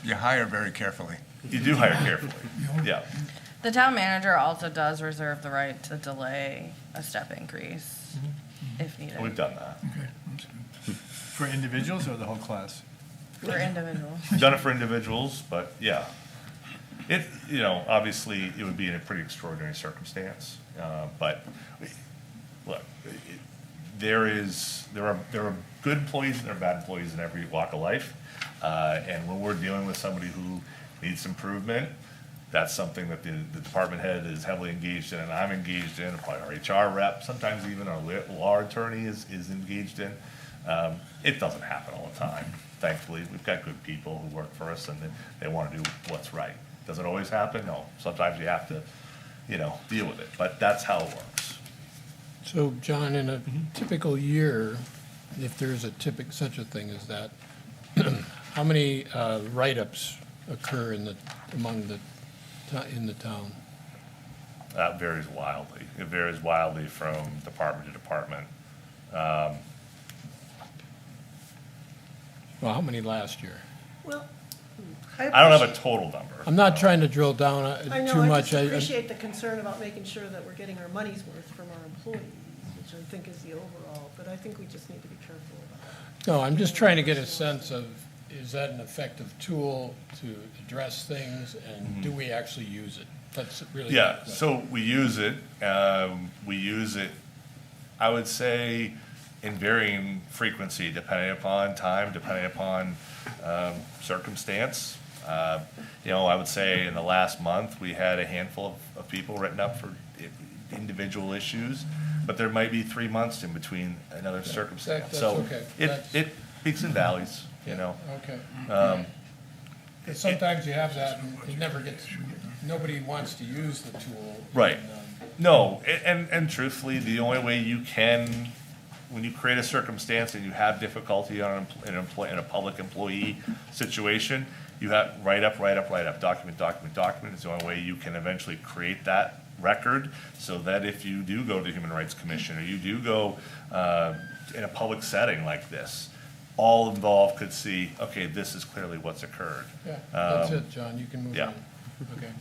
You hire very carefully. You do hire carefully, yeah. The town manager also does reserve the right to delay a step increase if needed. We've done that. Okay, that's good. For individuals or the whole class? For individuals. We've done it for individuals, but yeah. It, obviously, it would be in a pretty extraordinary circumstance, but, look, there are good employees and there are bad employees in every walk of life, and when we're dealing with somebody who needs improvement, that's something that the department head is heavily engaged in, and I'm engaged in, probably our HR rep, sometimes even our law attorney is engaged in. It doesn't happen all the time, thankfully. We've got good people who work for us, and they want to do what's right. Does it always happen? No. Sometimes you have to, deal with it, but that's how it works. So, John, in a typical year, if there's such a thing as that, how many write-ups occur in the town? That varies wildly. It varies wildly from department to department. Well, how many last year? Well, I don't have a total number. I'm not trying to drill down I know, too I much. just appreciate the concern about making sure that we're getting our money's worth from our employees, which I think is the overall, but I think we just need to be careful about that. No, I'm just trying to get a sense of, is that an effective tool to address things, and do we actually use it? That's really. Yeah, so we use it, I would say, in varying frequency, depending upon time, depending upon circumstance. I would say in the last month, we had a handful of people written up for individual issues, but there might be 3 months in between another circumstance. That's So okay. it peaks and valleys, Okay. Um, Because sometimes you have that, and it never gets, nobody wants to use the tool. Right. and, No, and truthfully, the only way you can, when you create a circumstance and you have difficulty in a public employee situation, you have write up, document. It's the only way you can eventually create that record, so that if you do go to the Human Rights Commission, or you do go in a public setting like this, all involved could see, okay, this is clearly what's occurred. Yeah, that's it, John, you can move yeah. on. Okay.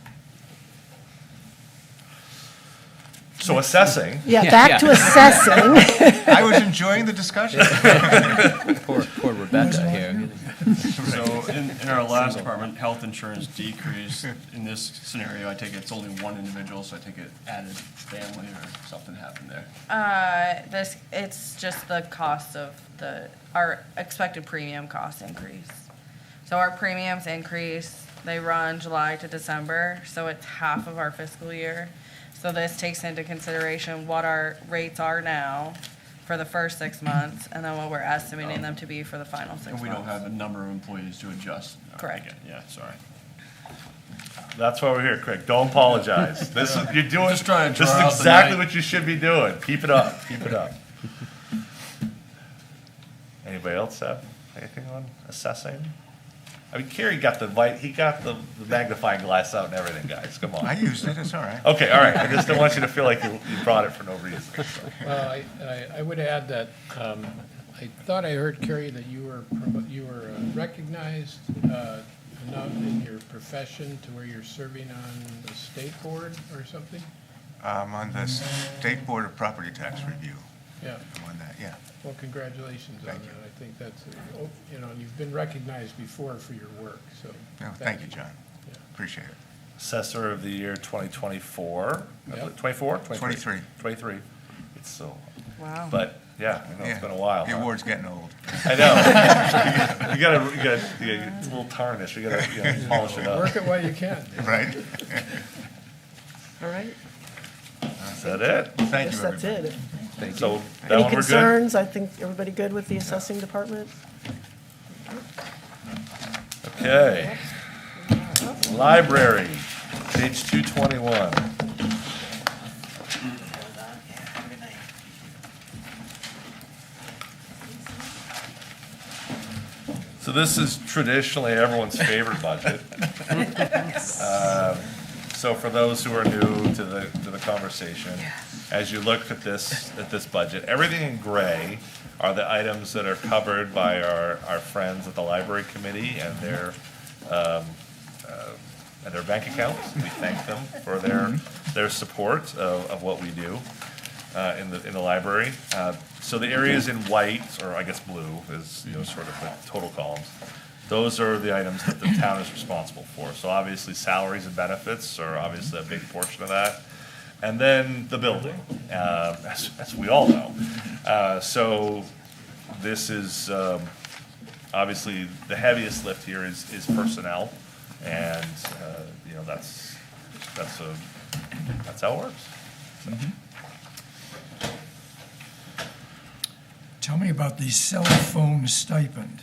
So assessing. Yeah, back to assessing. I was enjoying the discussion. Poor Rebecca here. So in our last department, health insurance decreased. In this scenario, I take it's only one individual, so I take it added family or something happened there. It's just the cost of our expected premium cost increase. So our premiums increase, they run July to December, so it's half of our fiscal year. So this takes into consideration what our rates are now for the first 6 months, and then what we're estimating them to be for the final 6 months. And we don't have a number of employees to adjust. Correct. Yeah, sorry. That's why we're here, Craig. Don't apologize. You're doing. Just trying to This draw is out the exactly night. what you should be doing. Keep it up. Keep it up. Anybody else have anything on assessing? I mean, Kerry got he got the magnifying glass out and everything, guys. Come on. I used it, it's all right. Okay, all right. I just don't want you to feel like you brought it for no reason. So. Well, I would add that, I thought I heard, Kerry, that you were recognized enough in your profession to where you're serving on the state board or something? On the State Board of Property Tax Review. Yeah. I'm on that, yeah. Well, congratulations on Thank that. you. I think that's, you've been recognized before for your work, so. No, thank you, John. Yeah. Appreciate it. Assessor of the year 2024. Yep. 24? 23. 23. It's so. Wow. But yeah, I know it's been a while. The huh? award's getting old. I know. you gotta, it's a little tarnished. You gotta polish it up. Work it while you can. Right? All right, Is that it? Thank you, guess that's everybody. it. So that Any one we're good? concerns? I think everybody good with the assessing department? Okay. Library, page 221. So this is traditionally everyone's favorite budget. So for those who are new to the conversation, as you look at this budget, everything in gray are the items that are covered by our friends at the library committee and their and their bank accounts. We thank them for their support of what we do in the library. So the areas in white, or I guess blue, is sort of the total columns. Those are the items that the town is responsible for. So obviously salaries and benefits are obviously a big portion of that. And then the building, as we all know. So this is, obviously, the heaviest lift here is personnel. And, that's how it works. So. Tell me about the cell phone stipend.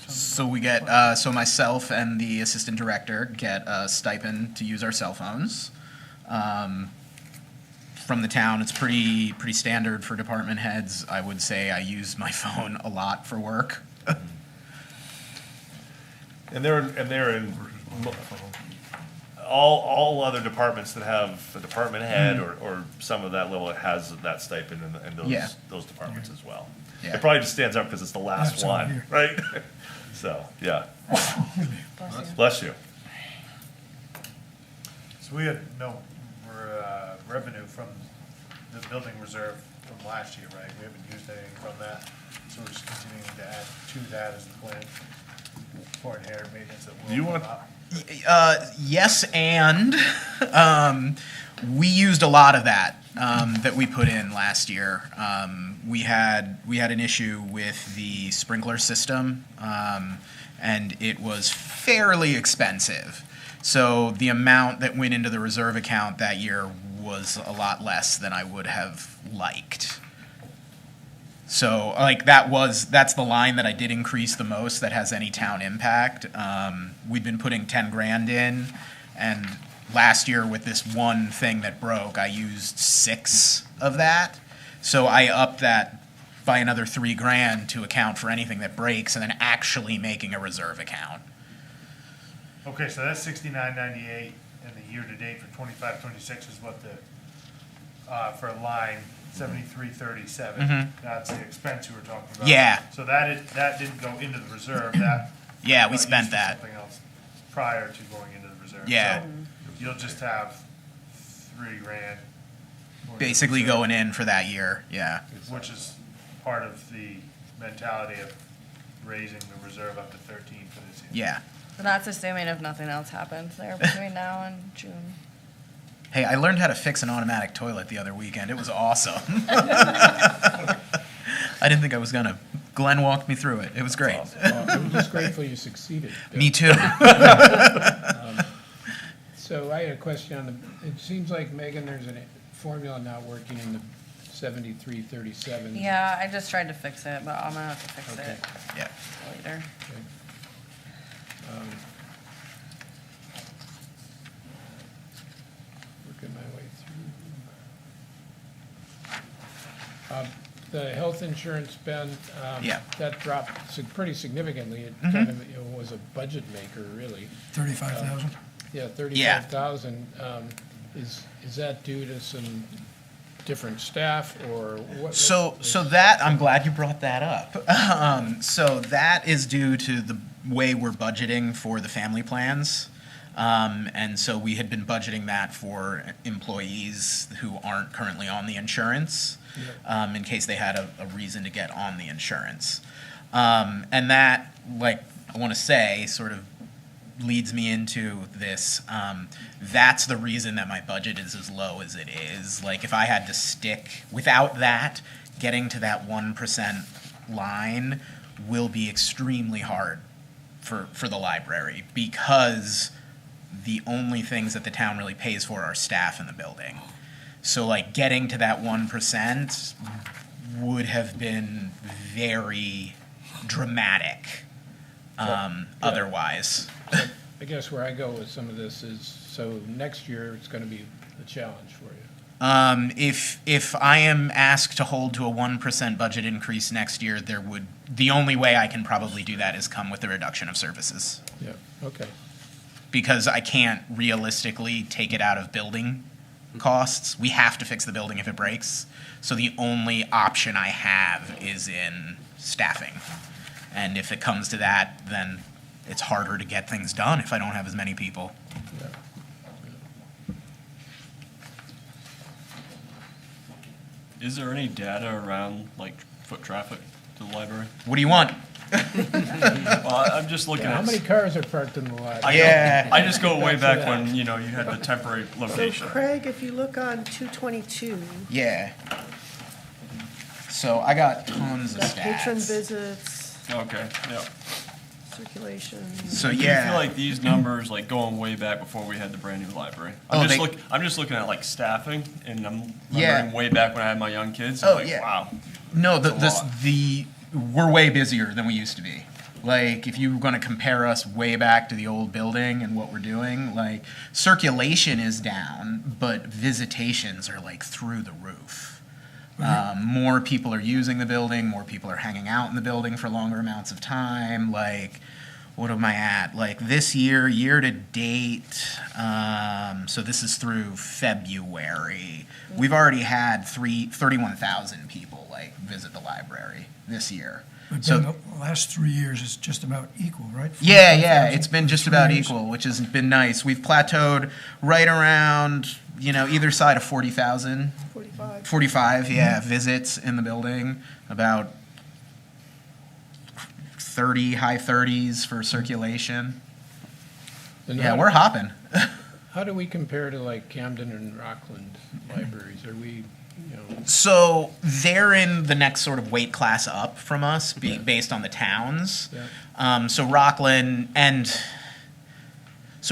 So we get, so myself and the assistant director get a stipend to use our cell phones. From the town, it's pretty standard for department heads. I would say I use my phone a lot for work. And they're in all other departments that have a department head or some of that level, it has that stipend in those departments as well. Yeah. It probably just stands out because it's the last That's all one, here. right? So, yeah. Bless you. So we had no revenue from the building reserve from last year, right? We haven't used anything from that, so we're just continuing to add to that as the plan for inherent maintenance that will. Do you want- come up. Yes, and we used a lot of that that we put in last year. We had an issue with the sprinkler system, and it was fairly expensive. So the amount that went into the reserve account that year was a lot less than I would have liked. So like that's the line that I did increase the most that has any town impact. We've been putting 10 grand in, and last year with this one thing that broke, I used 6 of that. So I upped that by another 3 grand to account for anything that breaks, and then actually making a reserve account. Okay, so that's 69.98, and the year-to-date for 25-26 is what for line 73.37. That's the expense you were talking about. Yeah. So that didn't go into the reserve, that. Yeah, we got spent used for that. Something else prior to going into the reserve. Yeah. So you'll just have 3 grand. going into Basically reserve, going in for that year, yeah. Which is part of the mentality of raising the reserve up to 13 for this year. Yeah. So that's assuming if nothing else happens there between now and June. Hey, I learned how to fix an automatic toilet the other weekend. It was awesome. I didn't think I was gonna. Glenn walked me through it. It was great. I'm just grateful you succeeded. Me too. So I had a question on it seems like, Megan, there's a formula not working in the 7337. Yeah, I just tried to fix it, but I'm gonna have to fix Okay. it Yeah. later. Working my way through. The health insurance spend, Yeah. that dropped pretty significantly. It kind of, was a budget maker, really. 35,000? Yeah, 35,000. Is that due to some different staff or what? So that, I'm glad you brought that up. So that is due to the way we're budgeting for the family plans. And so we had been budgeting that for employees who aren't currently on the insurance, in case they had a reason to get on the insurance. And that, like, I want to say, sort of leads me into this. That's the reason that my budget is as low as it is. Like, if I had to stick, without that, getting to that 1% line will be extremely hard for the library, because the only things that the town really pays for are staff in the building. So like getting to that 1% would have been very dramatic otherwise. I guess where I go with some of this is, so next year it's going to be a challenge for you. If I am asked to hold to a 1% budget increase next year, the only way I can probably do that is come with a reduction of services. Yeah, okay. Because I can't realistically take it out of building costs. We have to fix the building if it breaks. So the only option I have is in staffing. And if it comes to that, then it's harder to get things done if I don't have as many people. Is there any data around like foot traffic to the library? What do you want? Well, I'm just looking How at. many cars are parked in the lot? I just go way Back to back that. when, you know, you had the temporary So location. Craig, if you look on 222, Yeah. So I got tons of got patron stats. visits, Okay, yeah. circulation. So I yeah. feel like these numbers, like going way back before we had the brand new library. Oh, I'm just looking at like staffing, and I'm Yeah. remembering way back when I had my young kids. Oh, I'm like, yeah. wow. No, That's a lot. we're way busier than we used to be. Like, if you were going to compare us way back to the old building and what we're doing, like, circulation is down, but visitations are like through the roof. More people are using the building, more people are hanging out in the building for longer amounts of time. Like, what am I at? Like, this year to date, so this is through February, we've already had 31,000 people, like, visit the library this year. But So then the last 3 years is just about equal, right? yeah, 45,000 it's been just for about 3 years. equal, which has been nice. We've plateaued right around, either side of 40,000. 45. 45, visits in the building, about 30, high 30s for circulation. And Yeah, how- we're hopping. How do we compare to like Camden and Rockland libraries? Are we, So they're in the next sort of weight class up from us, based on the towns. Yeah. So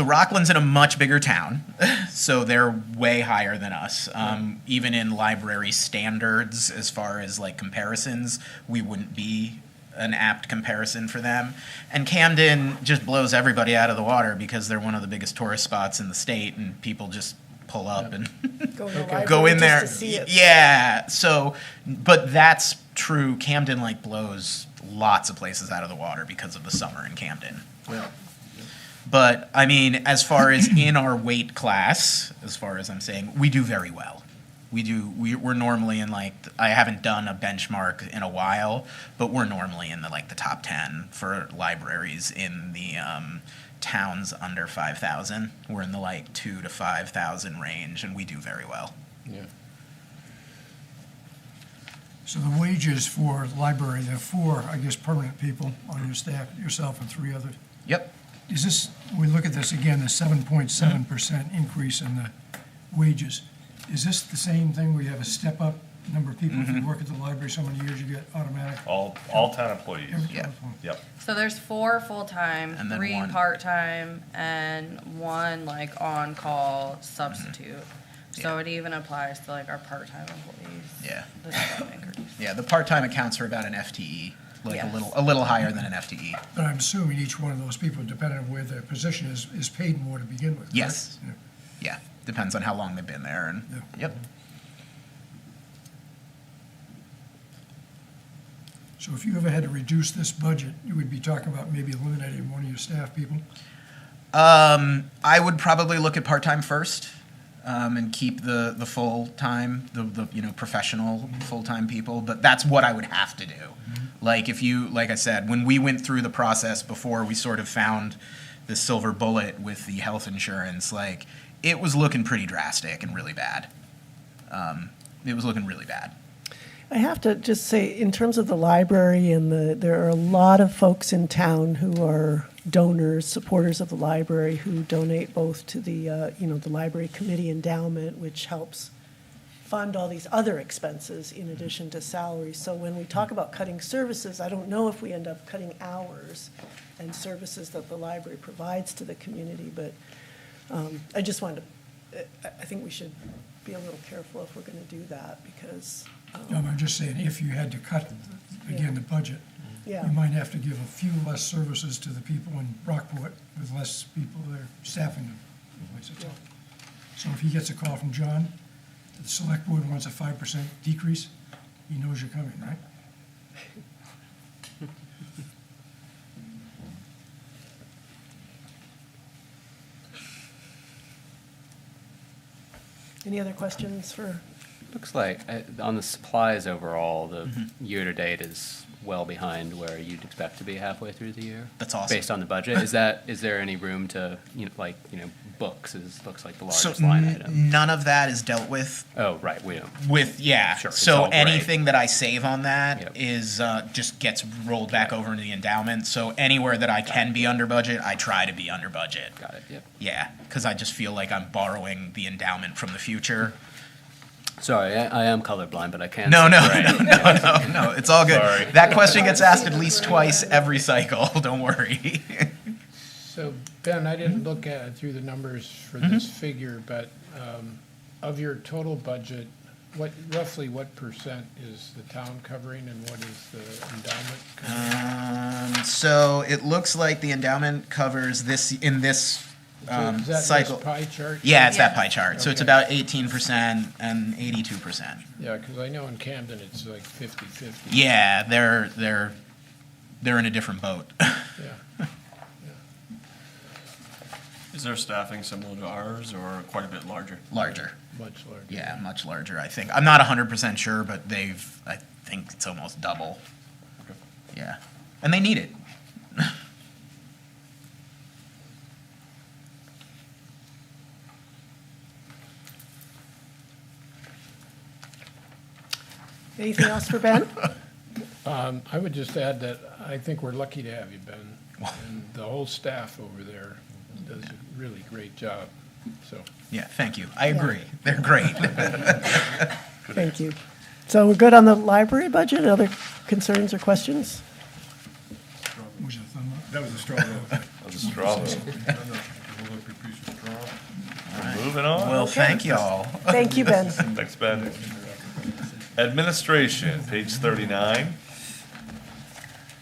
Rockland's in a much bigger town, so they're way higher than us. Even in library standards, as far as like comparisons, we wouldn't be an apt comparison for them. And Camden just blows everybody out of the water because they're one of the biggest tourist spots in the state, and people just pull up and Go in the go library in there. just to see it. Yeah. So, but that's true. Camden like blows lots of places out of the water because of the summer in Camden. Yeah. But I mean, as far as in our weight class, as far as I'm saying, we do very well. We're normally in like, I haven't done a benchmark in a while, but we're normally in the top 10 for libraries in the towns under 5,000. We're in the 2,000 to 5,000 range, and we do very well. Yeah. So the wages for library, there are 4, I guess, permanent people on your staff, yourself and 3 others. Yep. Is this, when we look at this again, the 7.7% increase in the wages, is this the same thing where you have a step-up number of people? If you work at the library so many years, you get automatic? All town employees. Yeah. Yep. So there's 4 full-time, And then 3 1. part-time, and 1 on-call substitute. So it even applies to our part-time employees. Yeah. The step increase. Yeah, the part-time accounts for about an FTE, Yes. a little higher than an FTE. But I'm assuming each one of those people, depending on where their position is paid more to begin with, correct? Yes. Yeah. Yeah, depends on how long they've been there, and, yep. So if you ever had to reduce this budget, you would be talking about maybe eliminating one of your staff people? I would probably look at part-time first, and keep the full-time, the professional full-time people, but that's what I would have to do. Like I said, when we went through the process before we sort of found the silver bullet with the health insurance, it was looking pretty drastic and really bad. It was looking really bad. I have to just say, in terms of the library, there are a lot of folks in town who are donors, supporters of the library, who donate both to the the library committee endowment, which helps fund all these other expenses in addition to salaries. So when we talk about cutting services, I don't know if we end up cutting hours and services that the library provides to the community, but I just wanted to, I think we should be a little careful if we're going to do that, because No, I'm just saying, if you had to cut, again, the budget, Yeah. you might have to give a few less services to the people in Brockport with less people there staffing them. So if he gets a call from John, the select board wants a 5% decrease, he knows you're coming, right? any other questions for? Looks like on the supplies overall, the year-to-date is well behind where you'd expect to be halfway through the year. That's awesome. Based on the budget, is there any room to, books looks like the So largest line item? none of that is dealt with Oh, right, we don't. yeah. Sure, it's So all gray. anything that I save on that Yep. is just gets rolled back over into the endowment. So anywhere that I can be under budget, I try to be under budget. Got it, yep. Yeah, because I just feel like I'm borrowing the endowment from the future. Sorry, I am colorblind, but I can. No, see no, gray. no, it's all good. Sorry. That question gets asked at least twice every cycle. Don't worry. So, Ben, I didn't look at through the numbers for this figure, but of your total budget, roughly what percent is the town covering and what is the endowment covering? So it looks like the endowment covers this in this Is that cycle. this pie chart? Yeah, it's that Yeah. pie chart. So it's Okay. about 18% and 82%. Yeah, because I know in Camden, it's like 50/50. Yeah, they're in a different boat. Yeah. Is their staffing similar to ours or quite a bit larger? Larger. Much larger. Yeah, much larger, I think. I'm not 100% sure, but I think it's almost double. Okay. Yeah. And they need it. Anything else for Ben? I would just add that I think we're lucky to have you, Ben. And the whole staff over there does a really great job, so. Yeah, thank you. I agree. They're great. Thank you. So we're good on the library budget? Other concerns or questions? Was it a thumb up? That was a straw vote. That was a straw vote. Moving on. Well, thank y'all. Thank you, Ben. Thanks, Ben. Administration, page 39.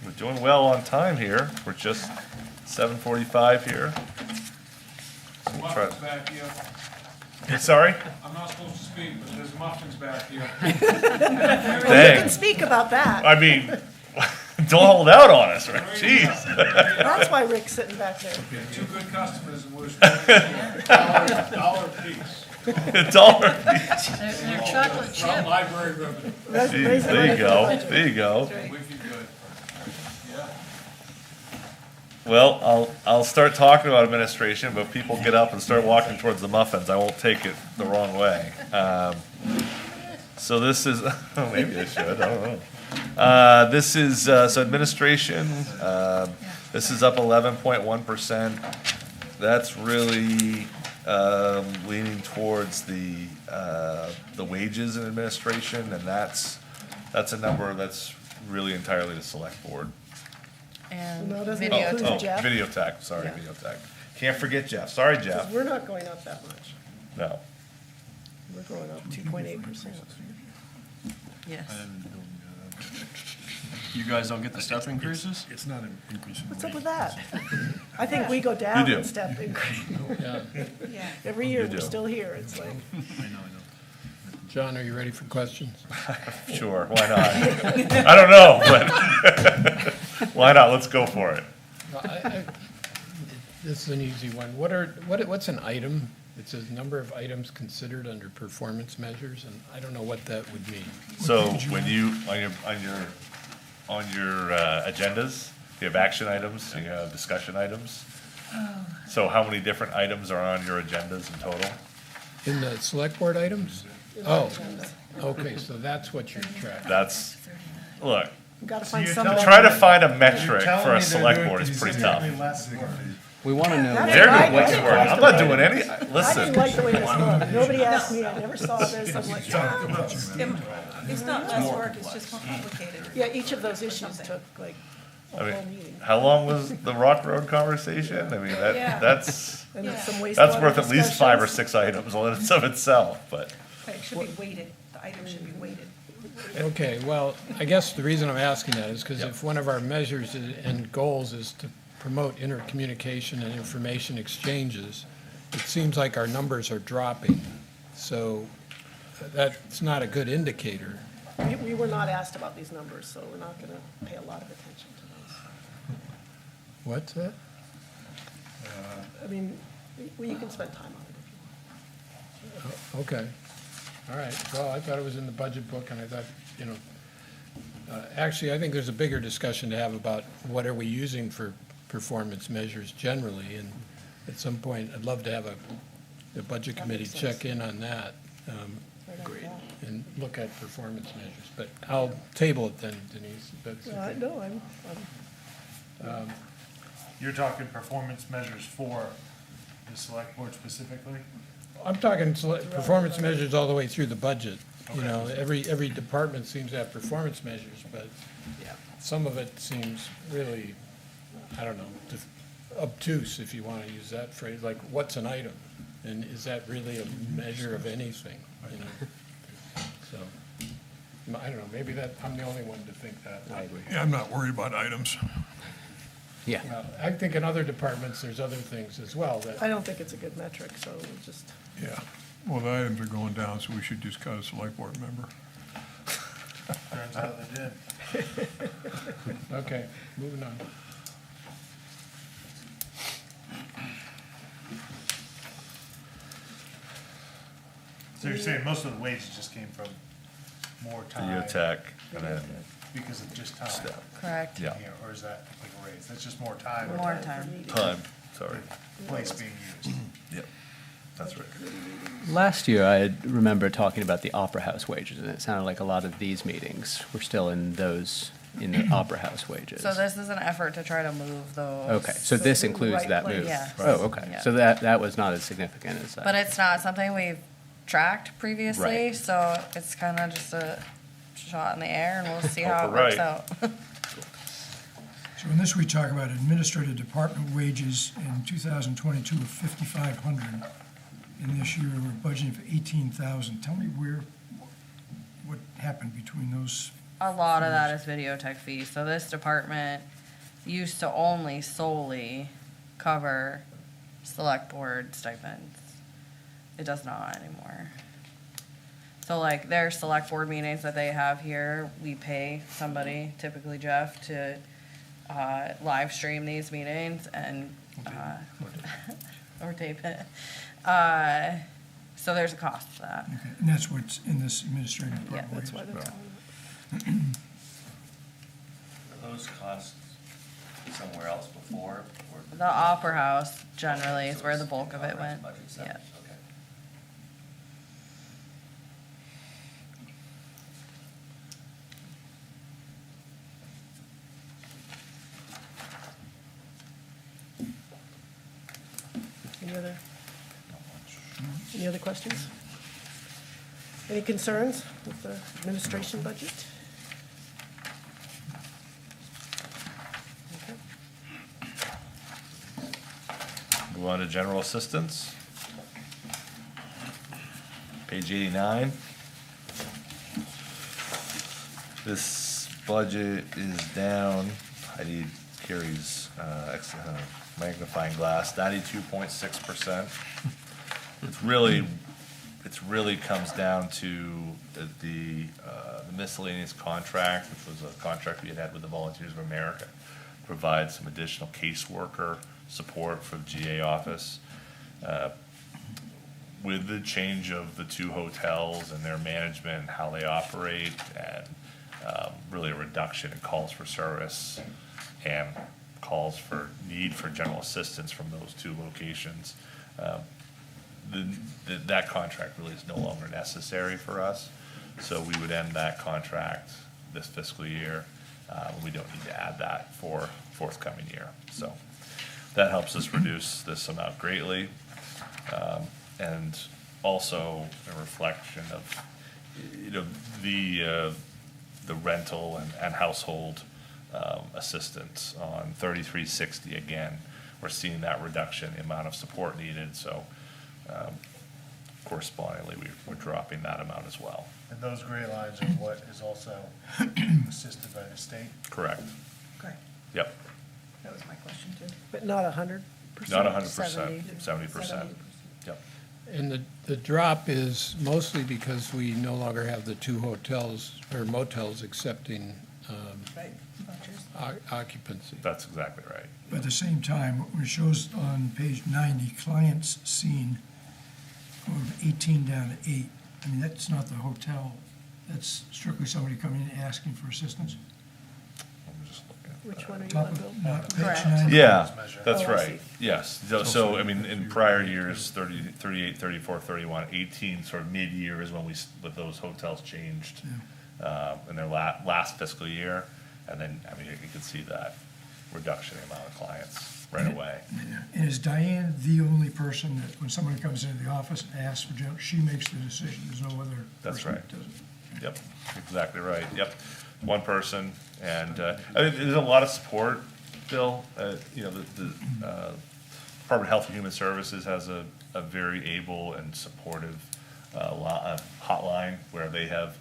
We're doing well on time here. We're just 7:45 here. So we'll try- Muffins back here. Sorry? I'm not supposed to speak, but there's muffins back here. You can Dang. speak about that. I mean, don't hold out on us, right? Jeez. That's why Rick's sitting back there. Two good customers and we're dollar piece. Dollar. They're chocolate From chip. library revenue. Jeez, there you go. There you go. Wicked good. Yeah. Well, I'll start talking about administration, but if people get up and start walking towards the muffins, I won't take it the wrong way. So this is, maybe I should, I don't know. This is, so administration, this is up 11.1%. That's really leaning towards the wages in administration, and that's a number that's really entirely the select board. And No, doesn't it video include tech. Jeff? Videotech, sorry, Yeah. Videotech. Can't forget Jeff, sorry, Jeff. We're not going up that much. No. We're going up 2.8%. Yes. You guys don't get the step increases? It's not an increase in What's wage. up with that? I think we go down do. in step increase. Yeah. Yeah. Every year, You we're do. still here. It's like, John, are you ready for questions? Sure, why not? I don't know, but why not? Let's go for it. This is an easy one. What's an item? It says number of items considered under performance measures, and I don't know what that would mean. So when you, on your agendas, you have action items, you have discussion items. So how many different items are on your agendas in total? In the select board items? Oh, okay, so that's what you're tracking. That's, look, we gotta So find you're some. telling- try to find a metric You're telling for a me they're select doing board is pretty tough. consistently less work. We want to know. That's They're what doing I less did. work. I'm not doing any, I listen. didn't like the way this looked. Nobody asked me. I never saw this. I'm like, ah. It's not less work, it's just more complicated. Yeah, each of those issues took like a I whole mean, meeting. how long was the Rock Road conversation? I mean, Yeah. that's And then some wastewater worth at least 5 or discussions. 6 items on its of itself, but. Right, it should be weighted, the item should be weighted. Okay, well, I guess the reason I'm asking that is because if one of our measures and goals is to promote intercommunication and information exchanges, it seems like our numbers are dropping. So that's not a good indicator. We were not asked about these numbers, so we're not gonna pay a lot of attention to those. What's that? I mean, you can spend time on it if you want. Okay, all right. Well, I thought it was in the budget book, and I thought, Actually, I think there's a bigger discussion to have about what are we using for performance measures generally, and at some point, I'd love to have the budget committee check in on that. Great. And look at performance measures, but I'll table it then, Denise. if that's okay. No, I'm, You're talking performance measures for the select board specifically? I'm talking performance measures all the way through the budget. You know, every department seems to have performance measures, but some of it seems really, I don't know, obtuse, if you want to use that phrase, like what's an item? And is that really a measure of anything, you know? So, I don't know, maybe I'm the only one to think that. I agree. Yeah, I'm not worried about items. Yeah. Well, I think in other departments, there's other things as well that. I don't think it's a good metric, so we'll just, Yeah. Well, the items are going down, so we should just cut a select board member. Turns out they did. Okay, moving on. So you're saying most of the wages just came from more time? Geotech, and then Because of just time? Step. Correct. Yeah. Yeah, or is that like a raise? That's just more time? More time. time, sorry. Place being used? Yep, that's right. Last year, I remember talking about the Opera House wages, and it sounded like a lot of these meetings were still in the Opera House wages. So this is an effort to try to move those. Okay, so this includes right that place. move? Yes. Oh, okay, Yeah. so that was not as significant as that. But it's not something we've tracked previously, Right. so it's kind of just a shot in the air, and we'll see how it Right. works out. So in this, we talk about administrative department wages in 2022 of 5,500. And this year, we're budgeting for 18,000. Tell me what happened between those? A lot of that is videotech fees, so this department used to only solely cover select board stipends. It does not anymore. So like their select board meetings that they have here, we pay somebody, typically Jeff, to live stream these meetings and, or tape it. So there's a cost to that. Okay, and that's what's in this administrative Yeah, department that's wages. why they're telling Are those costs somewhere else before? Or The Opera House generally is where the bulk of it Opera House went. budget Yeah. separate, okay. Any other questions? Any concerns with the administration budget? Okay. Move on to general assistance. Page 89. This budget is down, I need Carrie's magnifying glass, 92.6%. It really comes down to the miscellaneous contract, which was a contract we had with the Volunteers of America, provide some additional caseworker support for the GA office. With the change of the two hotels and their management, how they operate, and really a reduction in calls for service and calls for need for general assistance from those two locations, that contract really is no longer necessary for us. So we would end that contract this fiscal year. We don't need to add that for forthcoming year. So that helps us reduce this amount greatly. And also a reflection of, the rental and household assistance on 3360 again. We're seeing that reduction in the amount of support needed, so correspondingly, we're dropping that amount as well. And those gray lines are what is also assisted by the state? Correct. Okay, Yep. that was my question too. But not 100%? Not 100%, 70%. Yep. And the drop is mostly because we no longer have the two hotels or motels accepting Right, vouchers. occupancy. That's exactly right. But at the same time, when it shows on page 90, clients seen from 18 down to 8, I mean, that's not the hotel, That's strictly somebody coming in asking for assistance? Let me just look at Which one are you Top on, of- Bill? no, page Correct. 9. Yeah, that's Oh, I right, yes. So, I mean, in prior years, 30, 38, 34, 31, 18, sort of mid-year is when with those hotels changed in their last fiscal year. And then, I mean, you can see that reduction in amount of clients right away. And is Diane the only person that, when somebody comes into the office and asks for general, she makes the decision? There's no other That's person right. that does it? Yep, exactly right, yep. One person, and I think there's a lot of support, Bill. You know, the Department of Health and Human Services has a very able and supportive hotline where they have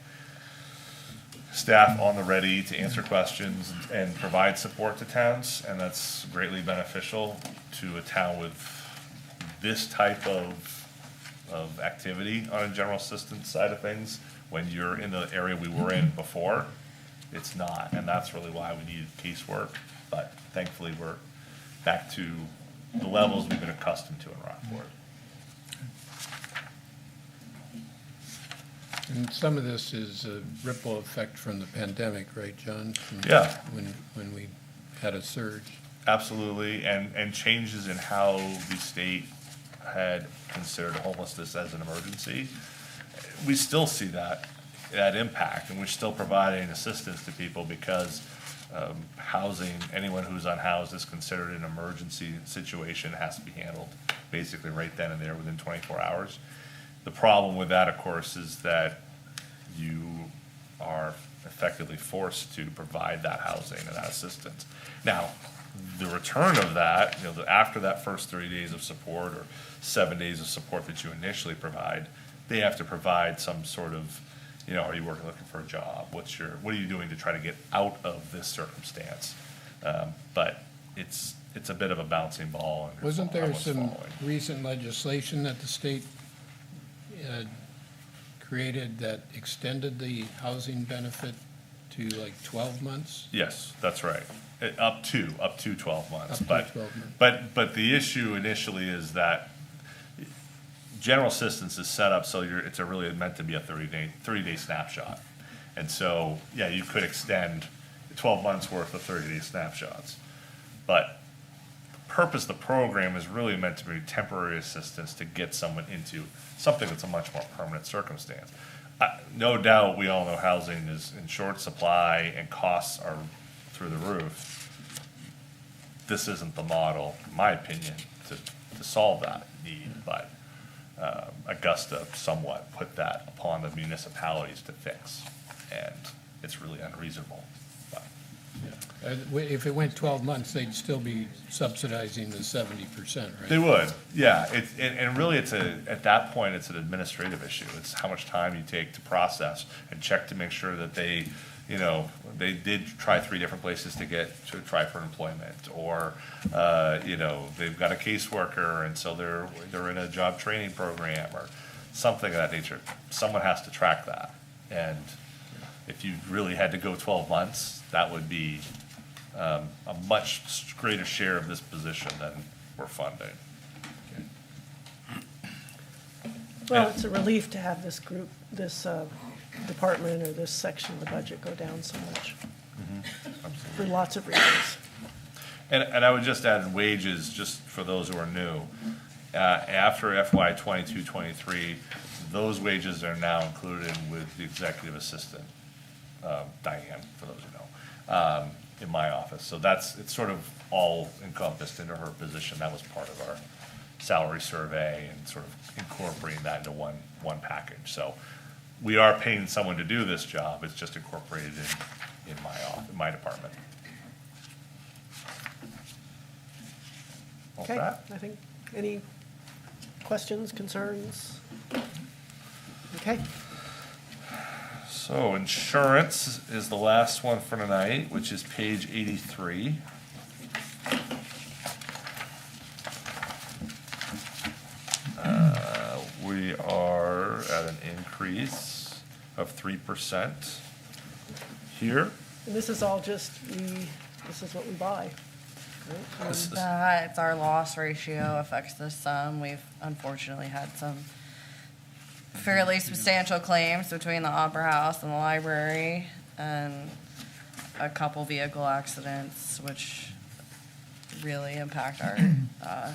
staff on the ready to answer questions and provide support to towns, and that's greatly beneficial to a town with this type of activity on a general assistance side of things. When you're in the area we were in before, it's not, and that's really why we needed casework, but thankfully we're back to the levels we've been accustomed to in Rockport. And some of this is a ripple effect from the pandemic, right, John? From Yeah. When we had a surge. Absolutely, and changes in how the state had considered homelessness as an emergency. We still see that impact, and we're still providing assistance to people because housing, anyone who's unhoused is considered an emergency situation, has to be handled basically right then and there within 24 hours. The problem with that, of course, is that you are effectively forced to provide that housing and that assistance. Now, the return of that, you know, after that first 30 days of support or 7 days of support that you initially provide, they have to provide some sort of, you know, are you looking for a job? What are you doing to try to get out of this circumstance? But it's a bit of a bouncing ball. And Wasn't there everyone's some following. recent legislation that the state created that extended the housing benefit to like 12 months? Yes, that's right. Up to 12 months. Up to But 12 months. But the issue initially is that general assistance is set up so it's really meant to be a 30-day snapshot. And so, yeah, you could extend 12 months worth of 30-day snapshots. But the purpose of the program is really meant to be temporary assistance to get someone into something that's a much more permanent circumstance. No doubt, we all know housing is in short supply and costs are through the roof. This isn't the model, in my opinion, to solve that need, but Augusta somewhat put that upon the municipalities to fix, and it's really unreasonable. But If it went 12 months, they'd still be subsidizing the 70%, right? they would, yeah. And really, at that point, it's an administrative issue. It's how much time you take to process and check to make sure that they did try 3 different places to try for employment, or, they've got a caseworker, and so they're in a job training program, or something of that nature. Someone has to track that. And if you really had to go 12 months, that would be a much greater share of this position than we're funding. Well, it's a relief to have this department or this section of the budget go down so much, for lots of reasons. And I would just add in wages, just for those who are new, after FY 22-23, those wages are now included with the executive assistant, Diane, for those who know, in my office. So it's sort of all encompassed into her position. That was part of our salary survey and sort of incorporating that into one package. So we are paying someone to do this job. It's just incorporated in my department. All Okay, that. I think, any questions, concerns? Okay, So insurance is the last one for tonight, which is page 83. We are at an increase of 3% here. and this is all just, this is what we buy, right? This is- It's our loss ratio affects the sum. We've unfortunately had some fairly substantial claims between the Opera House and the library, and a couple vehicle accidents, which really impact our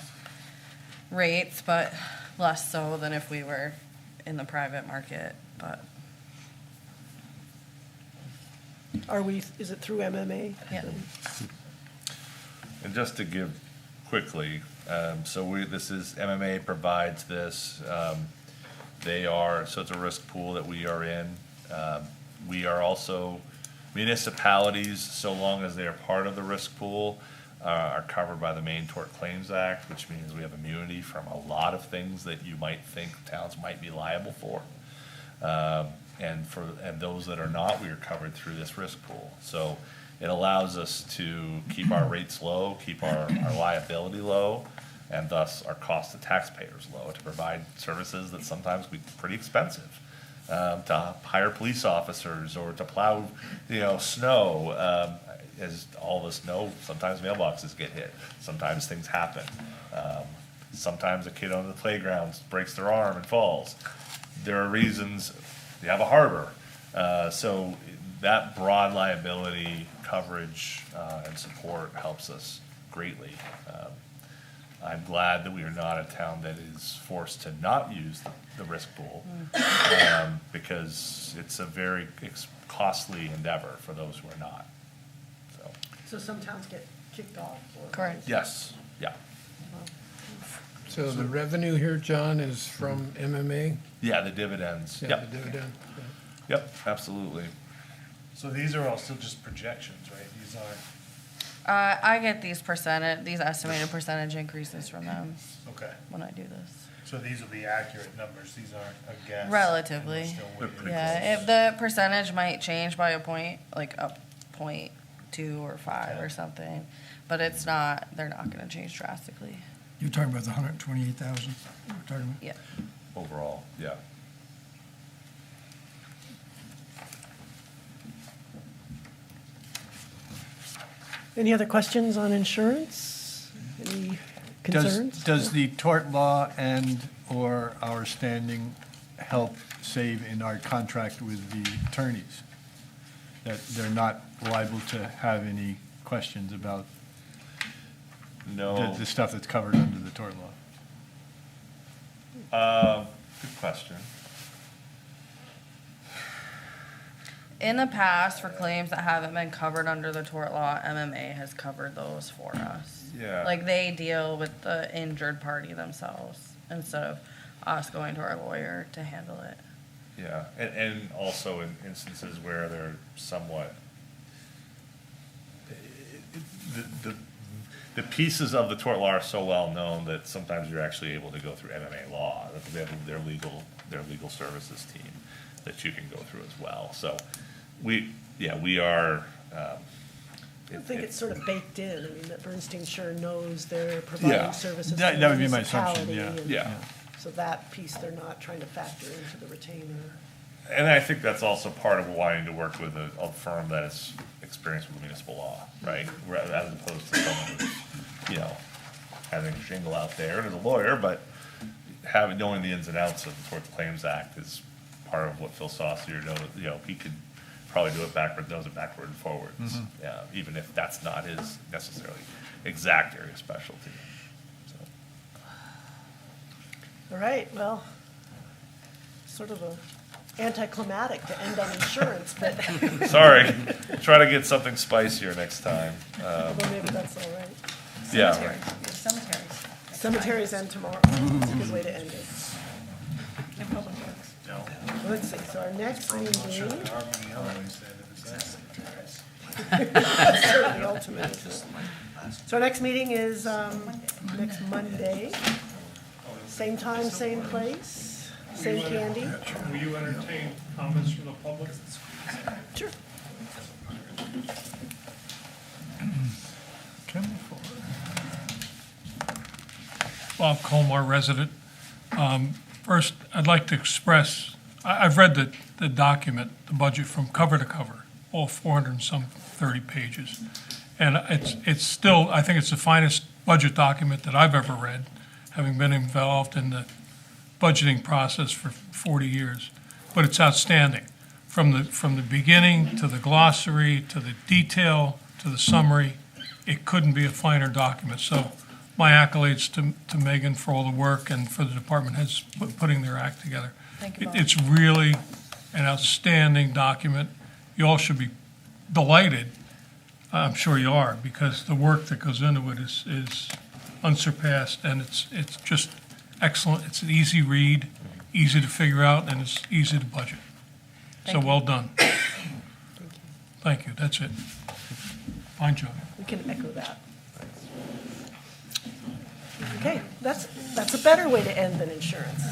rates, but less so than if we were in the private market, but. Is it through MMA? Yeah. And just to give quickly, this is, MMA provides this. So it's a risk pool that we are in. We are also, municipalities, so long as they are part of the risk pool, are covered by the Maine Tort Claims Act, which means we have immunity from a lot of things that you might think towns might be liable for. And those that are not, we are covered through this risk pool. So it allows us to keep our rates low, keep our liability low, and thus our cost to taxpayers low, to provide services that sometimes be pretty expensive. To hire police officers or to plow, snow. As all of us know, sometimes mailboxes get hit. Sometimes things happen. Sometimes a kid on the playground breaks their arm and falls. There are reasons. You have a harbor. So that broad liability coverage and support helps us greatly. I'm glad that we are not a town that is forced to not use the risk pool, because it's a very costly endeavor for those who are not. So some towns get kicked off? Correct. Yes, yeah. So the revenue here, John, is from MMA? Yeah, the dividends. Yeah, Yep. the dividend. Yep, absolutely. So these are all still just projections, right? These aren't, I get these estimated percentage increases from them okay. when I do this. So these will be accurate numbers, these aren't a guess? Relatively. and we're still waiting. Yeah, if the percentage might change by a point, like a 0.2 or 5 or something, but they're not gonna change drastically. You're talking about the 128,000 we're talking about? Yeah. Overall, yeah. Any other questions on insurance? Any concerns? Does the tort law and/or our standing help save in our contract with the attorneys? That they're not liable to have any questions about No. the stuff that's covered under the tort law? Good question. In the past, for claims that haven't been covered under the tort law, MMA has covered those for us. Yeah. Like, they deal with the injured party themselves instead of us going to our lawyer to handle it. Yeah, and also in instances where they're somewhat, the pieces of the tort law are so well known that sometimes you're actually able to go through MMA law, that they have their legal services team that you can go through as well. So we are. I think it's sort of baked in. I mean, that Bernstein sure knows they're providing services to That the would be my assumption, municipality, yeah. and So that piece, they're not trying to factor into the retainer. And I think that's also part of wanting to work with a firm that is experienced with municipal law, right? As opposed to someone who's, having a shingle out there and is a lawyer, but knowing the ins and outs of the Tort Claims Act is part of what Phil Saucier knows. He could probably do it backwards, knows it backward and forwards, even if that's not his necessarily exact area of specialty. So. All right, well, sort of a anticlimactic to end on insurance, but. Sorry, try to get something spicier next time. Although maybe that's all right. Yeah. Cemeteries. Cemeteries end tomorrow. It's a good way to end it. And public works. Let's see, so our next meeting. The ultimate, isn't it? So our next meeting is next Monday. Same time, same place, same candy. Will you entertain comments from the public? Sure. Bob Colmar, resident. First, I'd like to express, I've read the document, the budget from cover to cover, all 400 and some 30 pages. And it's still, I think it's the finest budget document that I've ever read, having been involved in the budgeting process for 40 years, but it's outstanding. From the beginning, to the glossary, to the detail, to the summary, it couldn't be a finer document. So my accolades to Megan for all the work and for the department heads putting their act together. Thank you, Bob. It's really an outstanding document. You all should be delighted. I'm sure you are, because the work that goes into it is unsurpassed, and it's just excellent. It's an easy read, easy to figure out, and it's easy to budget. So Thank you. well done. Thank you, that's it. Fine job. We can echo that. Okay, that's a better way to end than insurance.